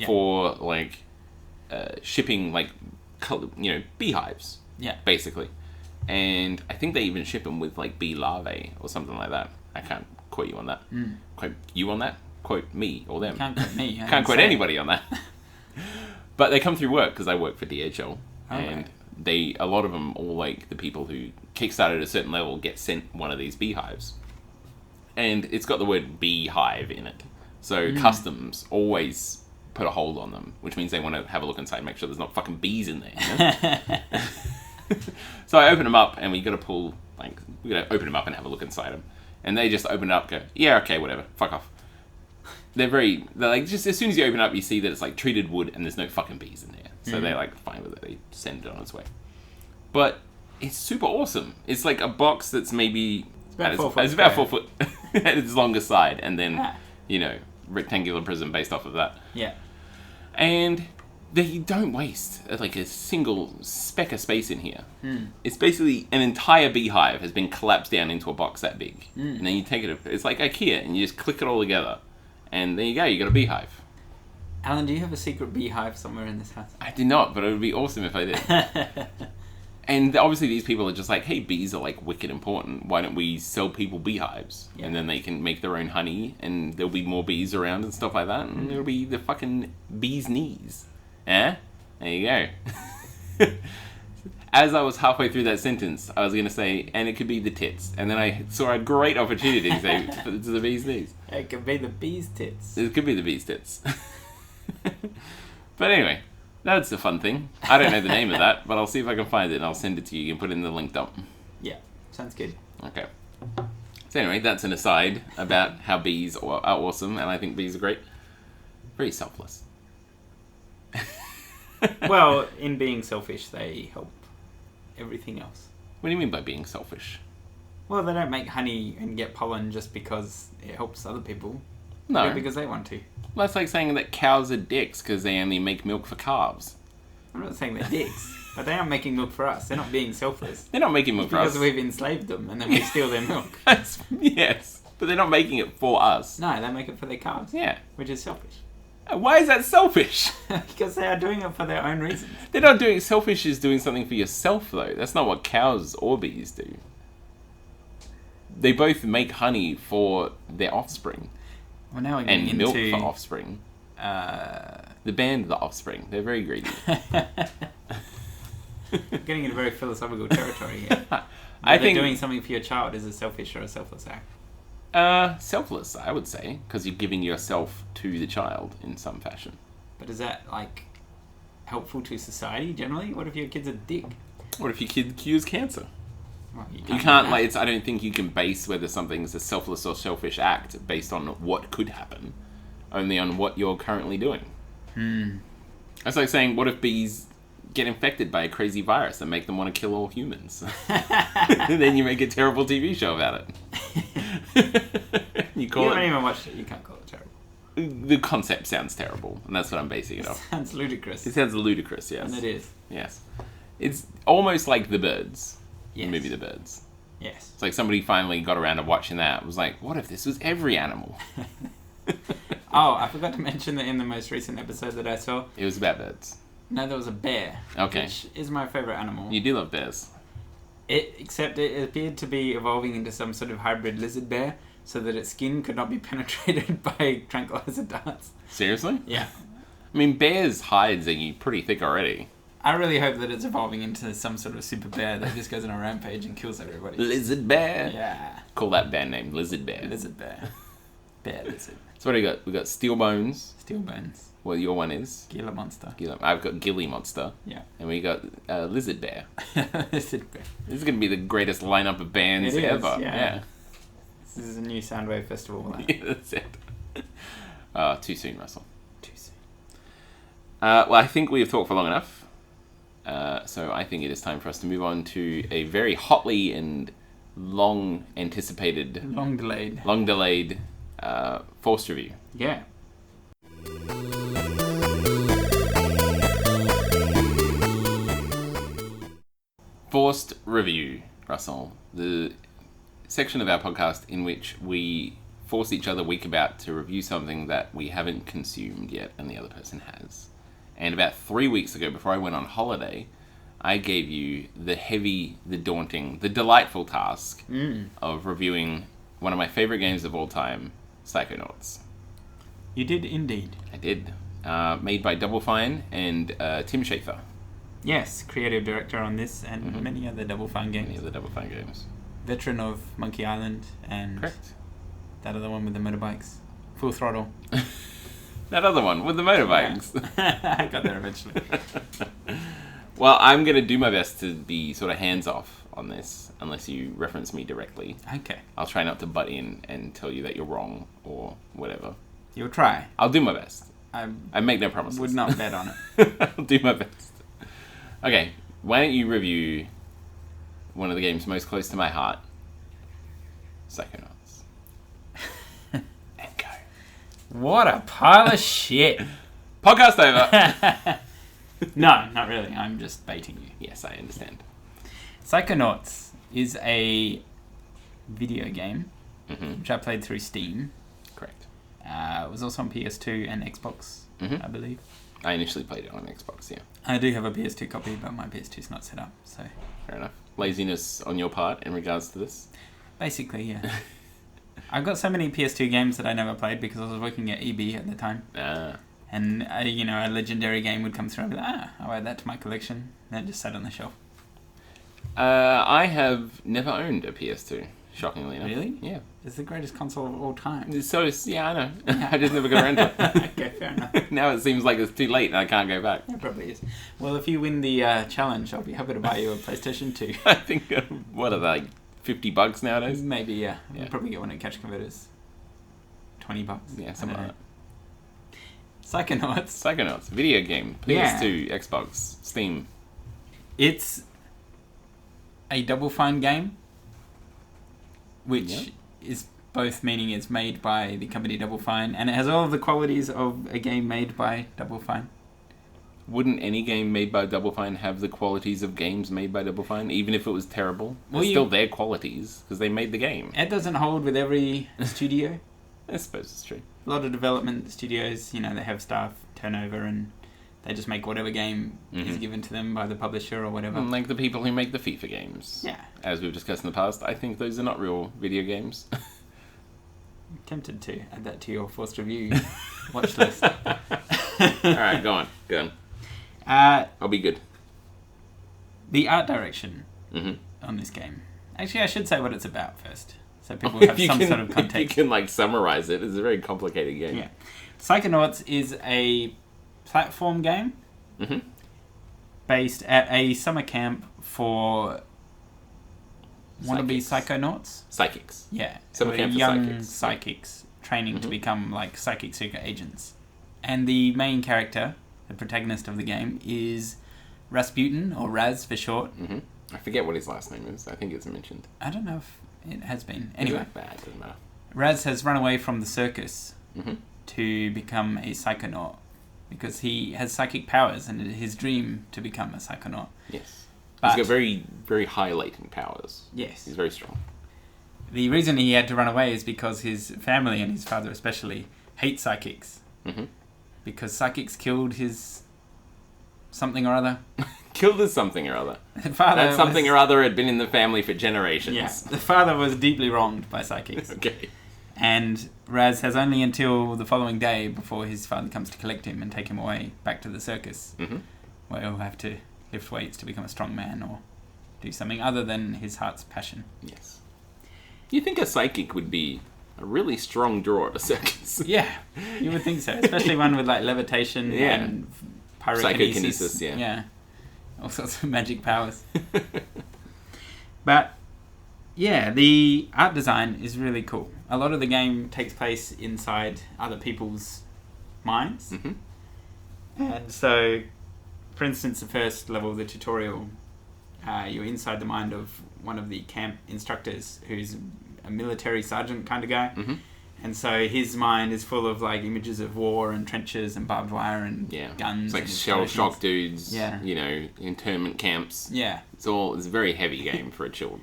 for, like, shipping, like, beehives. Yeah. Basically. And I think they even ship them with, like, bee larvae or something like that. I can't quote you on that. Quote you on that? Quote me or them. Can't quote me. Can't quote anybody on that. But they come through work because I work for DHL. Okay. And a lot of them, all like the people who kickstarted at a certain level, get sent one of these beehives. And it's got the word beehive in it. So customs always put a hold on them, which means they want to have a look inside and make sure there's not fucking bees in there. You know? So I open them up and we got to open them up and have a look inside them. And they just open it up, go, yeah, okay, whatever, fuck off. They're like, just as soon as you open it up, you see that it's like treated wood and there's no fucking bees in there. So they're like fine with it. They send it on its way. But it's super awesome. It's like a box that's maybe it's about 4 foot at its longest side, and then rectangular prism based off of that. Yeah. And they don't waste like a single speck of space in here. It's basically an entire beehive has been collapsed down into a box that big, and then you take it. It's like IKEA, and you just click it all together, and there you go. You got a beehive. Alan, do you have a secret beehive somewhere in this house? I do not, but it would be awesome if I did. And obviously these people are just like, hey, bees are like wicked important. Why don't we sell people beehives? Yeah. And then they can make their own honey, and there'll be more bees around and stuff like that, and it'll be the fucking bee's knees. Yeah? There you go. As I was halfway through that sentence, I was going to say, and it could be the tits. And then I saw a great opportunity to say, it's the bee's knees. It could be the bee's tits. It could be the bee's tits. But anyway, that's a fun thing. I don't know the name of that, but I'll see if I can find it and I'll send it to you. You can put it in the link dump. Yeah, sounds good. Okay. So anyway, that's an aside about how bees are awesome, and I think bees are great. Very selfless. Well, in being selfish, they help everything else. What do you mean by being selfish? Well, they don't make honey and get pollen just because it helps other people. No. But because they want to. Well, that's like saying that cows are dicks because they only make milk for calves. I'm not saying they're dicks, but they aren't making milk for us. They're not being selfless. They're not making milk for us. Because we've enslaved them and then we steal their milk. Yes, but they're not making it for us. No, they make it for their calves. Yeah. Which is selfish. Why is that selfish? Because they are doing it for their own reasons. They're not doing... Selfish is doing something for yourself, though. That's not what cows or bees do. They both make honey for their offspring. Well, now we're getting and into... milk for offspring. The band The Offspring. They're very greedy. Getting into very philosophical territory here. I think doing something for your child is a selfish or a selfless act. Selfless, I would say, because you're giving yourself to the child in some fashion. But is that, like, helpful to society generally? What if your kid's a dick? What if your kid cures cancer? Well, you can't like, I don't think you can base whether something's a selfless or selfish act based on what could happen, only on what you're currently doing. That's like saying, what if bees get infected by a crazy virus and make them want to kill all humans? And then you make a terrible TV show about it. You haven't even watched it. You can't call it terrible. The concept sounds terrible, and that's what I'm basing it off. It sounds ludicrous. It sounds ludicrous, yes. And it is. Yes. It's almost like The Birds. Yes. The movie The Birds. Yes. It's like somebody finally got around to watching that. It was like, what if this was every animal? Oh, I forgot to mention that in the most recent episode that I saw... It was about birds. No, there was a bear. Okay. Which is my favourite animal. You do love bears. Except it appeared to be evolving into some sort of hybrid lizard bear, so that its skin could not be penetrated by tranquilizer darts. Seriously? Yeah. I mean, bears' hides are pretty thick already. I really hope that it's evolving into some sort of super bear that just goes on a rampage and kills everybody. Lizard bear? Yeah. Call that band name Lizard Bear. Lizard bear. Bear lizard. So what do we got? We got Steel Bones. Steel Bones. Well, your one is? Gila Monster. I've got Gilly Monster. Yeah. And we got Lizard Bear. Lizard Bear. This is going to be the greatest lineup of bands ever. Yeah. This is a new Soundwave festival. Yeah, that's it. Too soon, Russell. Too soon. Well, I think we have talked for long enough. So I think it is time for us to move on to a very hotly and long anticipated... Long delayed. Forced review. Yeah. Forced review, Russell. The section of our podcast in which we force each other week about to review something that we haven't consumed yet and the other person has. And about 3 weeks ago, before I went on holiday, I gave you the heavy, the daunting, the delightful task of reviewing one of my favorite games of all time, Psychonauts. You did indeed. I did. Made by Double Fine and Tim Schafer. Yes, creative director on this and many other Double Fine games. Veteran of Monkey Island and Correct. That other one with the motorbikes. Full Throttle. That other one with the motorbikes. Yeah. I got there eventually. Well, I'm going to do my best to be sort of hands-off on this unless you reference me directly. Okay. I'll try not to butt in and tell you that you're wrong or whatever. You'll try. I'll do my best. I make no promises. Would not bet on it. I'll do my best. Okay, why don't you review one of the games most close to my heart, Psychonauts. And go. What a pile of shit. Podcast over. No, not really. I'm just baiting you. Yes, I understand. Psychonauts is a video game, Mm-hmm. which I played through Steam. Correct. It was also on PS2 and Xbox, Mm-hmm. I believe. I initially played it on Xbox, yeah. I do have a PS2 copy, but my PS2's not set up, so... Fair enough. Laziness on your part in regards to this? Basically, yeah. I've got so many PS2 games that I never played because I was working at EB at the time. And, a legendary game would come through and be like, I'll add that to my collection. And it just sat on the shelf. I have never owned a PS2, shockingly enough. Really? Yeah. It's the greatest console of all time. So, yeah, I know. I just never got around to it. Okay, fair enough. Now it seems like it's too late and I can't go back. It probably is. Well, if you win the challenge, I'll be happy to buy you a PlayStation 2. I think, what are they, like $50 nowadays? Maybe, yeah. Yeah. We'll probably get one at Cash Converters. $20. Yeah, something like that. Psychonauts. Psychonauts, video game, PS2, Xbox, Steam. It's a Double Fine game, which Yep. is both meaning it's made by the company Double Fine, and it has all of the qualities of a game made by Double Fine. Wouldn't any game made by Double Fine have the qualities of games made by Double Fine, even if it was terrible? Well, It's still their qualities, because they made the game. It doesn't hold with every studio. I suppose it's true. A lot of development studios, they have staff turnover and they just make whatever game is given to them by the publisher or whatever. Like the people who make the FIFA games. Yeah. As we've discussed in the past, I think those are not real video games. I'm tempted to add that to your forced review watch list. Alright, go on. I'll be good. The art direction on this game. Actually, I should say what it's about first. So people have some sort of context. If you can summarize it, it's a very complicated game. Yeah. Psychonauts is a platform game based at a summer camp for wannabe psychonauts. Psychics. Yeah. Summer camp for young psychics. Training to become psychic super agents. And the main character, the protagonist of the game, is Rasputin, or Raz for short. I forget what his last name is. I think it's mentioned. I don't know if it has been. Anyway. Bad, doesn't matter. Raz has run away from the circus to become a psychonaut because he has psychic powers and it is his dream to become a psychonaut. Yes. But, he's got very, very high latent powers. Yes. He's very strong. The reason he had to run away is because his family, and his father especially, hate psychics. Because psychics killed his something or other. Killed his something or other. That something or other had been in the family for generations. Yeah, the father was deeply wronged by psychics. Okay. And Raz has only until the following day before his father comes to collect him and take him away back to the circus, where he'll have to lift weights to become a strong man or do something other than his heart's passion. Yes. You think a psychic would be a really strong draw at a circus? Yeah, you would think so, especially one with levitation and pyrokinesis. Psychokinesis, Yeah, all sorts of magic powers. But yeah, the art design is really cool. A lot of the game takes place inside other people's minds. And so, for instance, the first level of the tutorial, you're inside the mind of one of the camp instructors who's a military sergeant kind of guy. And so his mind is full of images of war and trenches and barbed wire and guns. It's and shell shock dudes, Yeah. internment camps. Yeah. It's a very heavy game for a child.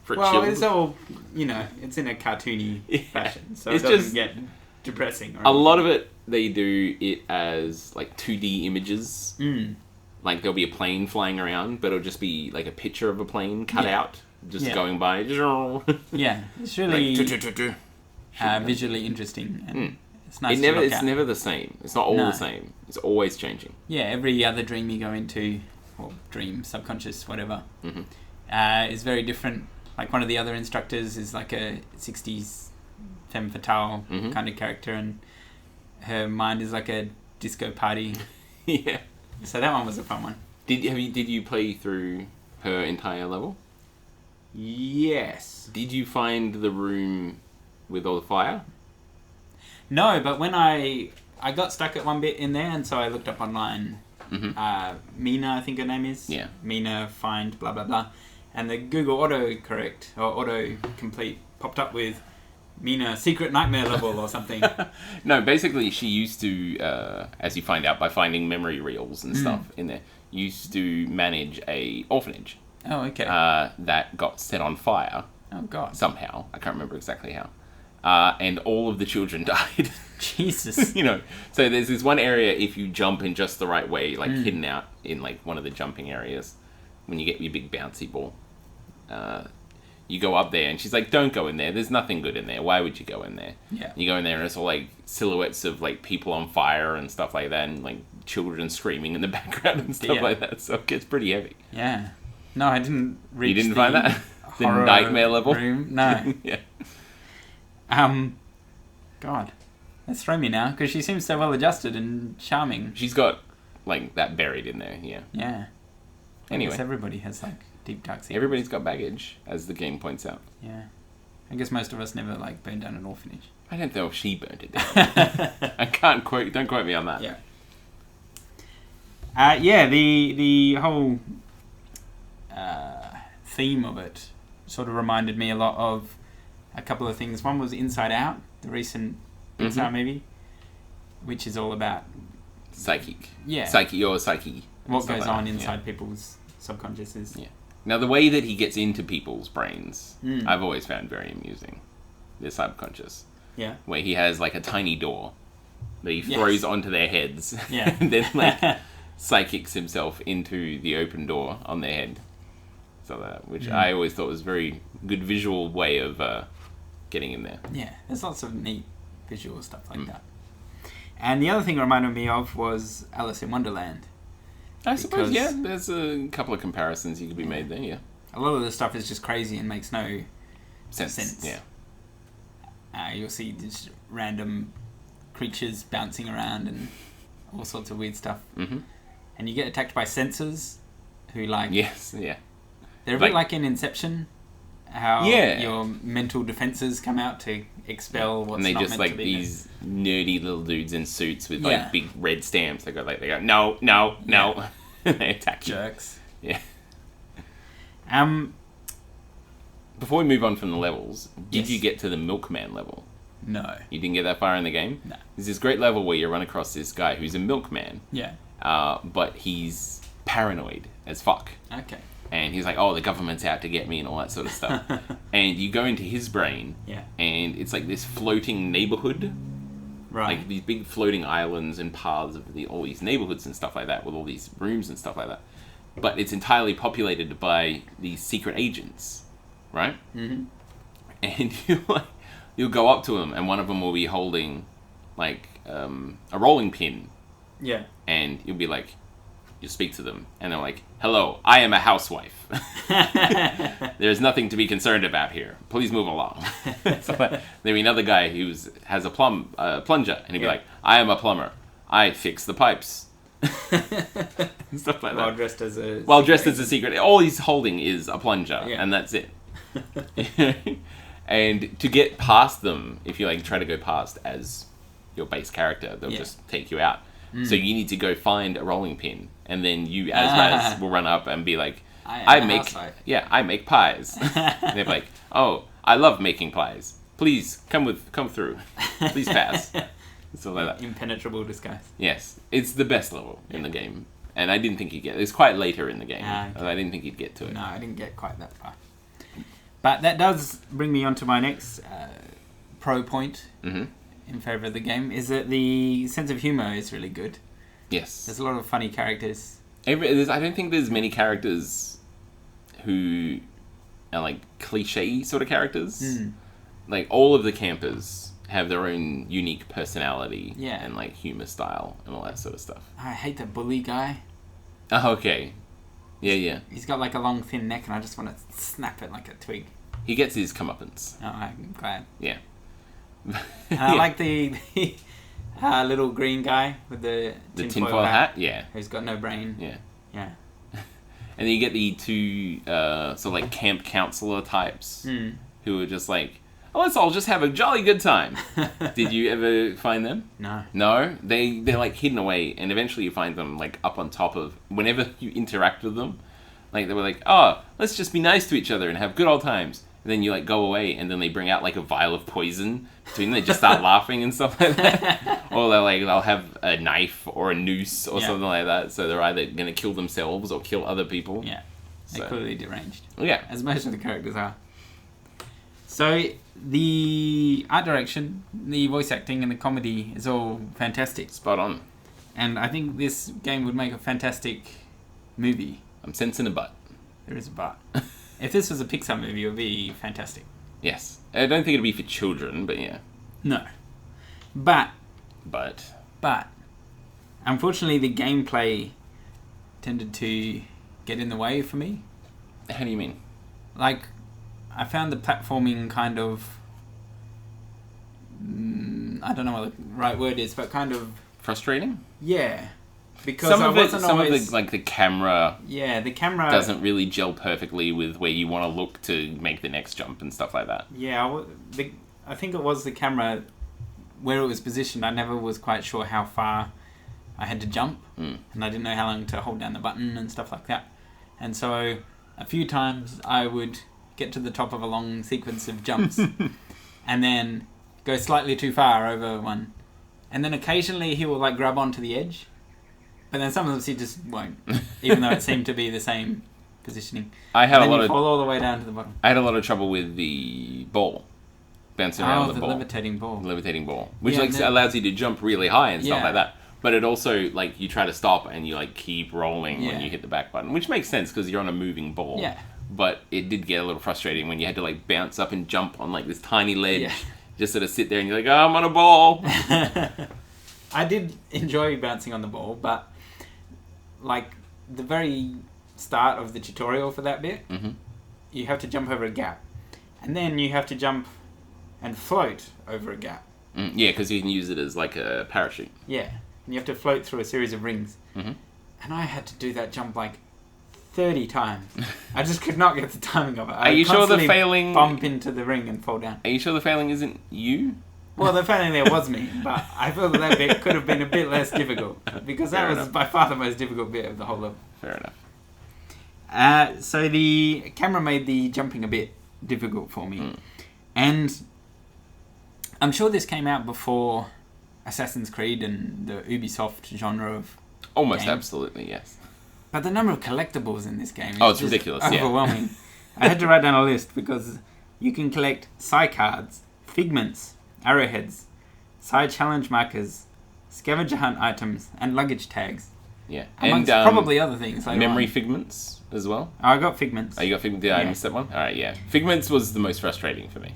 Well, it's all, it's in a cartoony fashion, so it's it doesn't just get depressing. Or a lot of it, they do it as 2D images. There'll be a plane flying around, but it'll just be a picture of a plane cut out, just going by. Yeah, it's really visually interesting. And it's nice to look It's at. never the same. It's not all the same. It's always changing. Yeah, every other dream you go into, or dream, subconscious, whatever, is very different. One of the other instructors is a 60s femme fatale kind of character, and her mind is a disco party. Yeah. So that one was a fun one. Did you play through her entire level? Yes. Did you find the room with all the fire? No, but when I got stuck at one bit in there, and so I looked up online. Mina, I think her name is. Yeah. Mina find blah blah blah, and the Google autocorrect or autocomplete popped up with Mina secret nightmare level or something. No, basically she used to, as you find out by finding memory reels and stuff in there, used to manage a orphanage. Oh, okay. That got set on fire. Oh God. Somehow, I can't remember exactly how. And all of the children died. Jesus. You know, so there's this one area, if you jump in just the right way, like hidden out in like one of the jumping areas, when you get your big bouncy ball, you go up there and she's like, don't go in there, there's nothing good in there, why would you go in there? Yeah. You go in there and it's all like silhouettes of like people on fire and stuff like that, and like children screaming in the background and stuff like that, so it gets pretty heavy. Yeah. No, I didn't reach. You didn't find that? The nightmare level? Room? No. Yeah. God, that's thrown me now, because she seems so well adjusted and charming. She's got like that buried in there, yeah. Yeah. Anyway. I guess everybody has like deep dark secrets. Everybody's got baggage, as the game points out. Yeah. I guess most of us never like burned down an orphanage. I don't know if she burnt it down. Don't quote me on that. Yeah. The whole theme of it sort of reminded me a lot of a couple of things. One was Inside Out, the recent Pixar movie, which is all about psychic. Yeah. Your psyche. What goes on inside people's subconsciouses. Yeah. Now, the way that he gets into people's brains, I've always found very amusing. The subconscious. Yeah. Where he has like a tiny door that he throws onto their heads. Yeah. And then like psychics himself into the open door on their head. So that, which I always thought was a very good visual way of getting in there. Yeah, there's lots of neat visual stuff like that. And the other thing it reminded me of was Alice in Wonderland. I suppose, yeah, there's a couple of comparisons you could be made there, yeah. A lot of the stuff is just crazy and makes no sense. Yeah. You'll see just random creatures bouncing around and all sorts of weird stuff. Mm-hmm. And you get attacked by sensors who like... Yes, yeah. They're a bit like in Inception, how your mental defenses come out to expel what's not meant to be. And they just like these nerdy little dudes in suits with like big red stamps. They go no. They attack jerks. You. Yeah. Before we move on from the levels, did you get to the milkman level? No. You didn't get that far in the game? No. There's this great level where you run across this guy who's a milkman. Yeah. But he's paranoid as fuck. Okay. And he's like, oh, the government's out to get me and all that sort of stuff. And you go into his brain, and it's like this floating neighborhood. Right. Like these big floating islands and paths of all these neighborhoods and stuff like that, with all these rooms and stuff like that. But it's entirely populated by these secret agents, right? Mm-hmm. And you'll go up to them, and one of them will be holding like a rolling pin. Yeah. And you'll be like, you speak to them, and they're like, hello, I am a housewife. There's nothing to be concerned about here. Please move along. So, there'll be another guy who has a plunger, and he'll be like, I am a plumber. I fix the pipes. Stuff like that. While dressed as a secret. All he's holding is a plunger, and that's it. And to get past them, if you like try to go past as your base character, they'll just take you out. So you need to go find a rolling pin, and then you, as Raz, will run up and be like, I make pies. And they're like, oh, I love making pies. Please come through. Please pass. So like that. Impenetrable disguise. Yes, it's the best level in the game, and I didn't think you'd get it. It's quite later in the game. Okay. I didn't think you'd get to it. No, I didn't get quite that far. But that does bring me on to my next pro point. Mm-hmm. In favour of the game, is that the sense of humour is really good. Yes. There's a lot of funny characters. I don't think there's many characters who are like cliche sort of characters. Mm. Like all of the campers have their own unique personality and like humour style and all that sort of stuff. I hate the bully guy. Oh, okay. Yeah. He's got like a long thin neck and I just want to snap it like a twig. He gets his comeuppance. Oh, I'm glad. Yeah. I like the little green guy with the tinfoil hat. Yeah. Who's got no brain. Yeah. And then you get the two sort of like camp counselor types who are just like, oh, let's all just have a jolly good time. Did you ever find them? No. No? They're like hidden away, and eventually you find them like up on top of, whenever you interact with them, like they were like, oh, let's just be nice to each other and have good old times. And then you like go away, and then they bring out like a vial of poison between them. They just start laughing and stuff like that. Or they'll have a knife or a noose or something like that. So they're either going to kill themselves or kill other people. Yeah. They're clearly deranged. Yeah. As most of the characters are. So the art direction, the voice acting, and the comedy is all fantastic. Spot on. And I think this game would make a fantastic movie. I'm sensing a butt. There is a but. If this was a Pixar movie, it would be fantastic. Yes. I don't think it'd be for children, but yeah. No. But, unfortunately the gameplay tended to get in the way for me. How do you mean? Like, I found the platforming kind of... I don't know what the right word is, but kind of... Frustrating? Yeah. Because some of the camera the camera doesn't really gel perfectly with where you want to look to make the next jump and stuff like that. Yeah, I think it was the camera where it was positioned. I never was quite sure how far I had to jump, and I didn't know how long to hold down the button and stuff like that. And so a few times I would get to the top of a long sequence of jumps and then go slightly too far over one, and then occasionally he will like grab onto the edge. But then sometimes he just won't, even though it seemed to be the same positioning. I had fall all the way down to the bottom. I had a lot of trouble with the ball bouncing around the ball. levitating ball. Levitating ball, which allows you to jump really high and stuff like that. But it also like you try to stop and you like keep rolling when you hit the back button, which makes sense because you're on a moving ball. Yeah. But it did get a little frustrating when you had to like bounce up and jump on like this tiny ledge, just sort of sit there and you're like, oh, I'm on a ball. I did enjoy bouncing on the ball, but like the very start of the tutorial for that bit, you have to jump over a gap, and then you have to jump and float over a gap. Yeah, because you can use it as like a parachute. Yeah, and you have to float through a series of rings. And I had to do that jump like 30 times. I just could not get the timing of it. Are you sure the failing... bump into the ring and fall down. Are you sure the failing isn't you? Well, the failing there was me, but I feel that bit could have been a bit less difficult, because that was by far the most difficult bit of the whole level. Fair enough. So the camera made the jumping a bit difficult for me. And I'm sure this came out before Assassin's Creed and the Ubisoft genre of Almost game. Absolutely, yes. But the number of collectibles in this game is it's ridiculous, overwhelming. I had to write down a list because you can collect Psy cards, figments, arrowheads, side challenge markers, scavenger hunt items, and luggage tags. Yeah. Amongst probably other things. Memory figments as well. Oh, I got figments. Oh, you got figments? Did I miss that one? Alright, yeah. Figments was the most frustrating for me.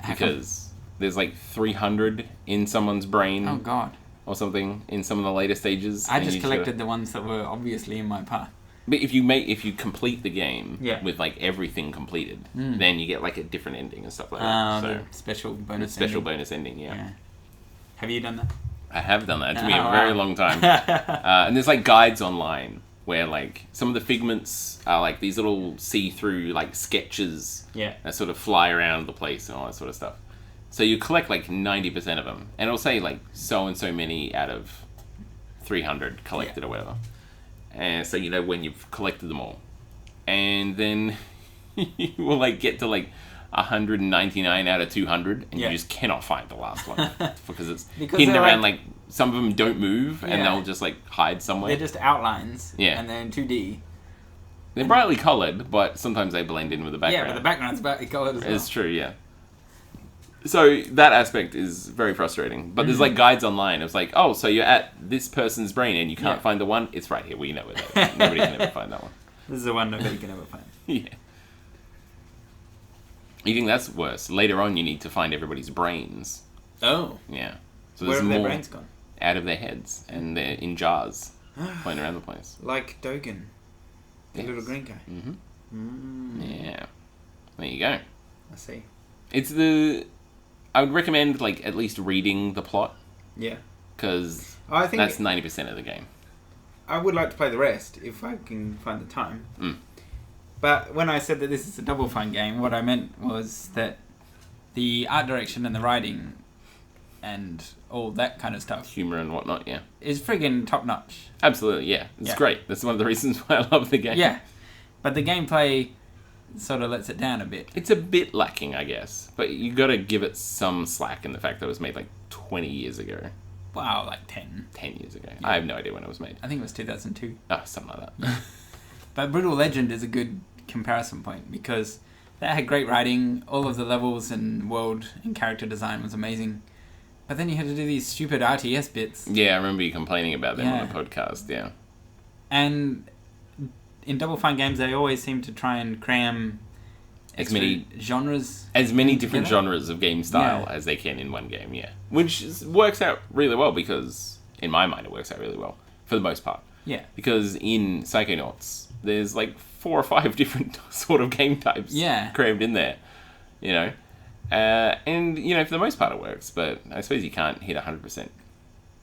Because there's like 300 in someone's brain. Oh, God. Or something in some of the later stages. I just collected the ones that were obviously in my path. But if you complete the game with like everything completed, then you get like a different ending and stuff like that. So special bonus ending, yeah. Have you done that? I have done that. It took me a very long time. And there's like guides online where like some of the figments are like these little see-through like sketches that sort of fly around the place and all that sort of stuff. So you collect like 90% of them, and it'll say like so and so many out of 300 collected or whatever. And so you know when you've collected them all. And then you will like get to like 199 out of 200 and you just cannot find the last one because it's hidden around like some of them don't move and they'll just like hide somewhere. They're just outlines and they're in 2D. They're brightly coloured, but sometimes they blend in with the background. Yeah, but the background's brightly coloured as well. It's true, yeah. So that aspect is very frustrating. But there's like guides online. It's like, oh, so you're at this person's brain and you can't find the one. It's right here. We know it. Nobody can ever find that one. This is the one nobody can ever find. Yeah. You think that's worse? Later on, you need to find everybody's brains. Oh. Yeah. So where there's have more their brains gone? Out of their heads, and they're in jars, floating around the place. Like Dogen, the little green guy. Yeah. There you go. I see. I would recommend like at least reading the plot. Yeah. Because that's 90% of the game. I would like to play the rest if I can find the time. Mm. But when I said that this is a Double Fine game, what I meant was that the art direction and the writing and all that kind of stuff, humor and whatnot, yeah, is friggin' top notch. Absolutely, yeah. It's great. That's one of the reasons why I love the game. Yeah. But the gameplay sort of lets it down a bit. It's a bit lacking, I guess. But you got to give it some slack in the fact that it was made like 20 years ago. Wow, like 10. 10 years ago. Yeah. I have no idea when it was made. I think it was 2002. Oh, something like that. Yeah. But Brutal Legend is a good comparison point because that had great writing. All of the levels and world and character design was amazing. But then you had to do these stupid RTS bits. Yeah, I remember you complaining about them on the podcast, yeah. And in Double Fine games, they always seem to try and cram as many genres. As many different genres of game style as they can in one game, yeah. Which works out really well because, in my mind, it works out really well. For the most part. Yeah. Because in Psychonauts, there's like 4 or 5 different sort of game types crammed in there, you know. And, you know, for the most part it works, but I suppose you can't hit 100%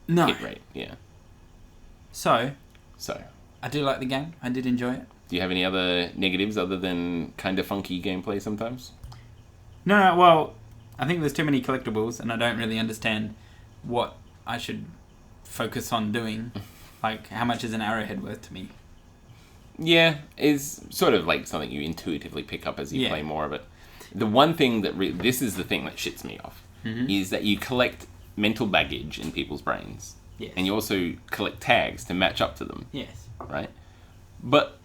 hit rate, yeah. So, I do like the game. I did enjoy it. Do you have any other negatives other than kind of funky gameplay sometimes? No, well, I think there's too many collectibles and I don't really understand what I should focus on doing. Like, how much is an arrowhead worth to me? Yeah, it's sort of like something you intuitively pick up as you play more of it. The one thing that this is the thing that shits me off, is that you collect mental baggage in people's brains. Yes. And you also collect tags to match up to them. Yes. Right? But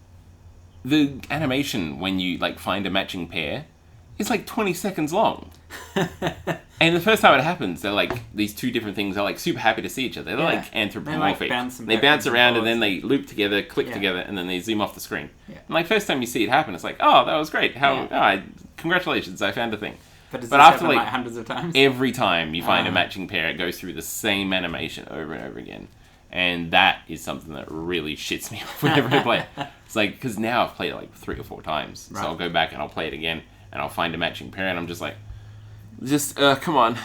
the animation when you like find a matching pair is like 20 seconds long. And the first time it happens, they're like, these two different things are like super happy to see each other. They're like anthropomorphic. They bounce around and then they loop together, click together, and then they zoom off the screen. Yeah. And like first time you see it happen, it's like, oh, that was great. Congratulations, I found a thing. But after like hundreds of times? Every time you find a matching pair, it goes through the same animation over and over again. And that is something that really shits me off whenever I play it. It's like, because now I've played it like 3 or 4 times. Right. So I'll go back and I'll play it again, and I'll find a matching pair, and I'm just like, come on.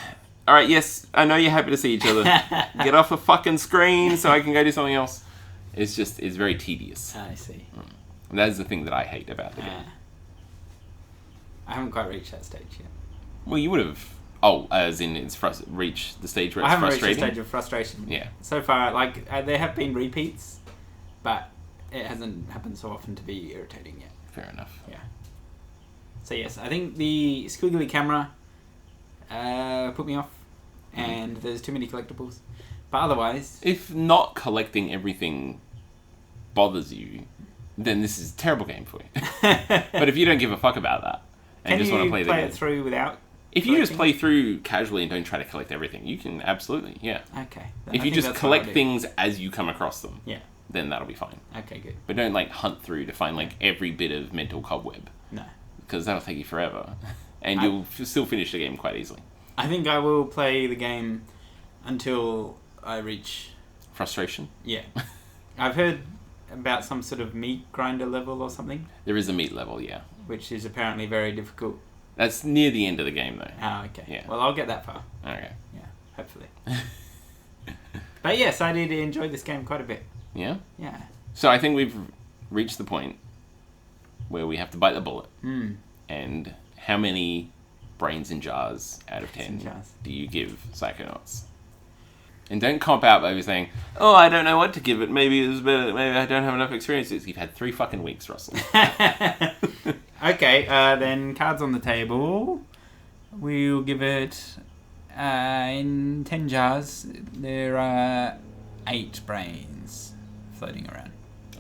All right, yes, I know you're happy to see each other. Get off the fucking screen so I can go do something else. It's very tedious. I see. And that is the thing that I hate about the game. I haven't quite reached that stage yet. Well, you would have. Oh, as in it's reach the stage where it's frustrating? I haven't reached the stage of frustration. Yeah. So far, like, there have been repeats, but it hasn't happened so often to be irritating yet. Fair enough. Yeah. So yes, I think the squiggly camera put me off, and there's too many collectibles. But otherwise... If not collecting everything bothers you, then this is a terrible game for you. But if you don't give a fuck about that, and just want to play the game... Can you play it through without... If you just play through casually and don't try to collect everything, you can absolutely, yeah. Okay. If you just collect things as you come across them, then that'll be fine. Okay, good. But don't like hunt through to find like every bit of mental cobweb. No. Because that'll take you forever. And you'll still finish the game quite easily. I think I will play the game until I reach... Frustration? Yeah. I've heard about some sort of meat grinder level or something. There is a meat level, yeah. Which is apparently very difficult. That's near the end of the game, though. Oh, okay. Yeah. Well, I'll get that far. Okay. Yeah, hopefully. But yes, I did enjoy this game quite a bit. Yeah? Yeah. So I think we've reached the point where we have to bite the bullet. And how many brains in jars out of 10 do you give Psychonauts? And don't cop out by saying, oh, I don't know what to give it. Maybe it was better. Maybe I don't have enough experiences. You've had 3 fucking weeks, Russell. Okay, then cards on the table. We'll give it, in 10 jars, there are 8 brains floating around.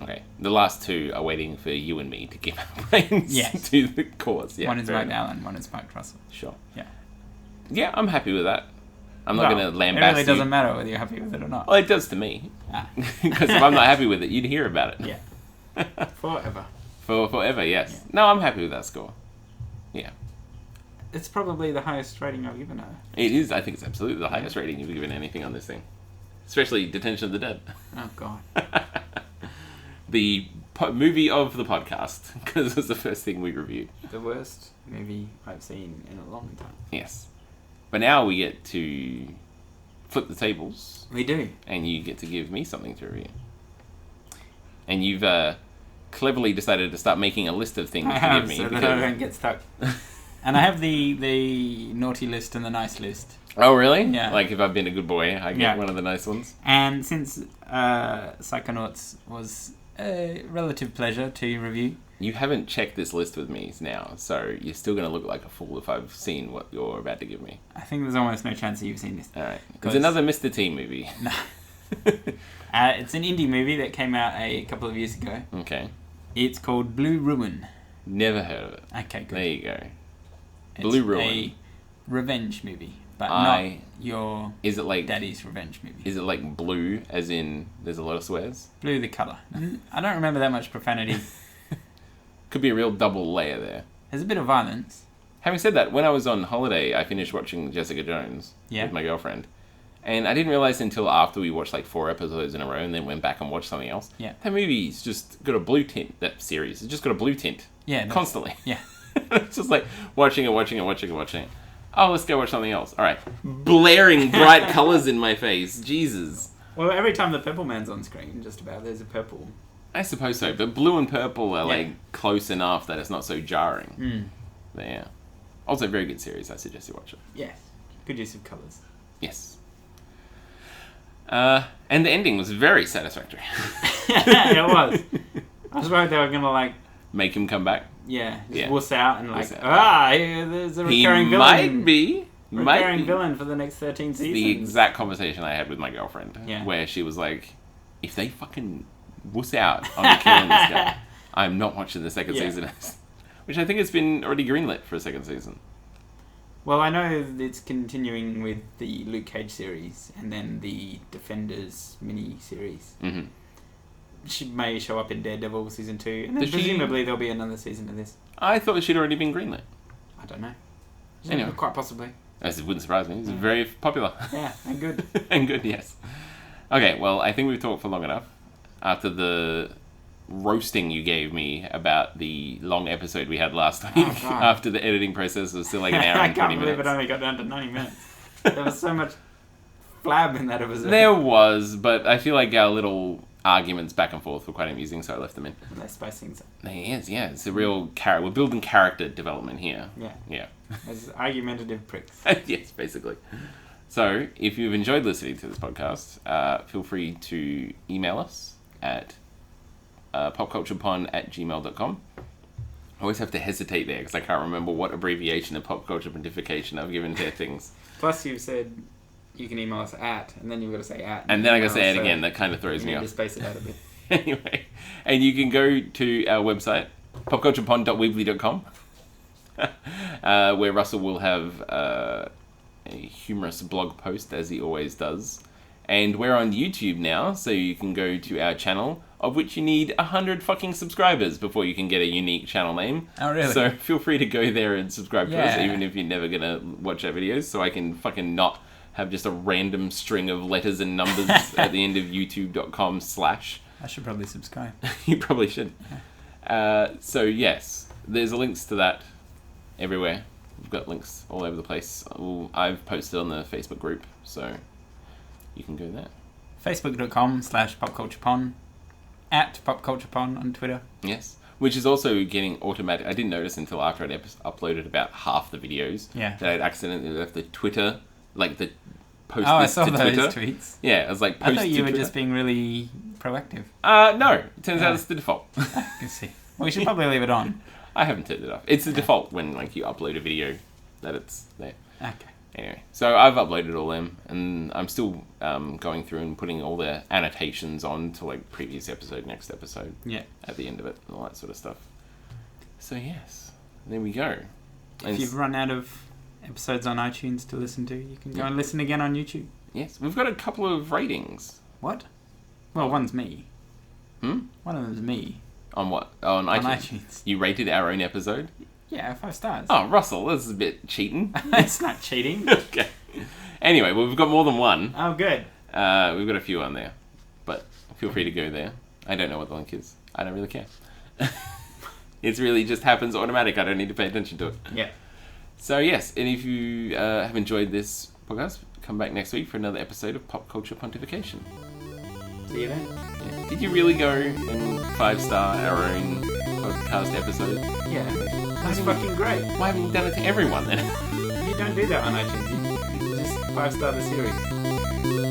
Okay, the last 2 are waiting for you and me to give our brains to the cause. Yeah, one is Mike Allen, one is Mike Russell. Sure. Yeah. Yeah, I'm happy with that. I'm not going to lambast you. It really doesn't matter whether you're happy with it or not. Well, it does to me. Because if I'm not happy with it, you'd hear about it. Yeah. Forever. Forever, yes. Yeah. No, I'm happy with that score. Yeah. It's probably the highest rating I've given her. It is. I think it's absolutely the highest rating you've given anything on this thing. Especially Detention of the Dead. Oh, God. The movie of the podcast, because it was the first thing we reviewed. The worst movie I've seen in a long time. Yes. But now we get to flip the tables. We do. And you get to give me something to review. And you've cleverly decided to start making a list of things I to have, give me. so that I don't get stuck. And I have the naughty list and the nice list. Oh, really? Yeah. Like, if I've been a good boy, I get one of the nice ones? And since Psychonauts was a relative pleasure to review... You haven't checked this list with me now, so you're still going to look like a fool if I've seen what you're about to give me. I think there's almost no chance that you've seen this. Alright. It's another Mr. T movie. No. It's an indie movie that came out a couple of years ago. Okay. It's called Blue Ruin. Never heard of it. Okay, good. There you go. It's Blue Ruin. a revenge movie, but not your Is it like daddy's revenge movie. Is it like blue, as in there's a lot of swears? Blue the colour. I don't remember that much profanity. Could be a real double layer there. There's a bit of violence. Having said that, when I was on holiday, I finished watching Jessica Jones with my girlfriend. And I didn't realize until after we watched like 4 episodes in a row and then went back and watched something else. Yeah. That movie's just got a blue tint, that series. It's just got a blue tint. Yeah. Constantly. Yeah. It's just like watching it. Oh, let's go watch something else. Alright. Blaring bright colours in my face. Jesus. Well, every time the Purple Man's on screen, just about, there's a purple. I suppose so, but blue and purple are like close enough that it's not so jarring. Mm. But yeah. Also, very good series. I suggest you watch it. Yes. Good use of colours. Yes. And the ending was very satisfactory. It was. I was worried they were going to like... Make him come back? Just wuss out and like, there's a He recurring villain. might be. Recurring villain for the next 13 seasons. The exact conversation I had with my girlfriend. Yeah. Where she was like, if they fucking wuss out on killing this guy, I'm not watching the second season. Which I think has been already greenlit for a second season. Well, I know it's continuing with the Luke Cage series and then the Defenders mini-series. Mm-hmm. She may show up in Daredevil season 2, and then presumably there'll be another season of this. I thought she'd already been greenlit. I don't know. Anyway. Quite possibly. That wouldn't surprise me. It's very popular. Yeah, and good. And good, yes. Okay, well, I think we've talked for long enough. After the roasting you gave me about the long episode we had last week, after the editing process was still like an hour and 20 minutes. I can't believe it only got down to 90 minutes. There was so much flab in that episode. There was, but I feel like our little arguments back and forth were quite amusing, so I left them in. They're spicing so. Yes, yeah. It's a real character. We're building character development here. Yeah. Yeah. As argumentative pricks. Yes, basically. So, if you've enjoyed listening to this podcast, feel free to email us at popculturepon@gmail.com. I always have to hesitate there because I can't remember what abbreviation of Popculture Pontification I've given to things. Plus, you've said you can email us at, and then you've got to say at. And then I got to say it again. That kind of throws me off. You need to space it out a bit. Anyway, and you can go to our website, popculturepon.weebly.com, where Russell will have a humorous blog post, as he always does. And we're on YouTube now, so you can go to our channel, of which you need 100 fucking subscribers before you can get a unique channel name. Oh, really? So feel free to go there and subscribe to us, even if you're never going to watch our videos, so I can fucking not have just a random string of letters and numbers at the end of youtube.com/. I should probably subscribe. You probably should. So yes, there's links to that everywhere. We've got links all over the place. I've posted on the Facebook group, so you can go there. Facebook.com/popculturepon, at popculturepon on Twitter. Yes, which is also getting automatic. I didn't notice until after I'd uploaded about half the videos that I'd accidentally left the Twitter, like the post I this saw to those Twitter. tweets. Yeah, I was like, post I thought you to were Twitter. just being really proactive. No, it turns out it's the default. I can see. Well, we should probably leave it on. I haven't turned it off. It's the default when like you upload a video that it's there. Okay. Anyway, so I've uploaded all them, and I'm still going through and putting all the annotations on to like previous episode, next episode. Yeah. At the end of it, and all that sort of stuff. So yes, there we go. If you've run out of episodes on iTunes to listen to, you can go and listen again on YouTube. Yes, we've got a couple of ratings. What? Well, one's me. Hmm? One of them's me. On what? Oh, on iTunes. You rated our own episode? Yeah, 5 stars. Oh, Russell, this is a bit cheating. It's not cheating. Okay. Anyway, well, we've got more than one. Oh, good. We've got a few on there, but feel free to go there. I don't know what the link is. I don't really care. It really just happens automatic. I don't need to pay attention to it. Yeah. So yes, and if you have enjoyed this podcast, come back next week for another episode of Pop Culture Pontification. See you then. Did you really go and 5-star our own podcast episode? Yeah. That's fucking great. Why haven't you done it to everyone then? You don't do that on iTunes. You just 5-star the series.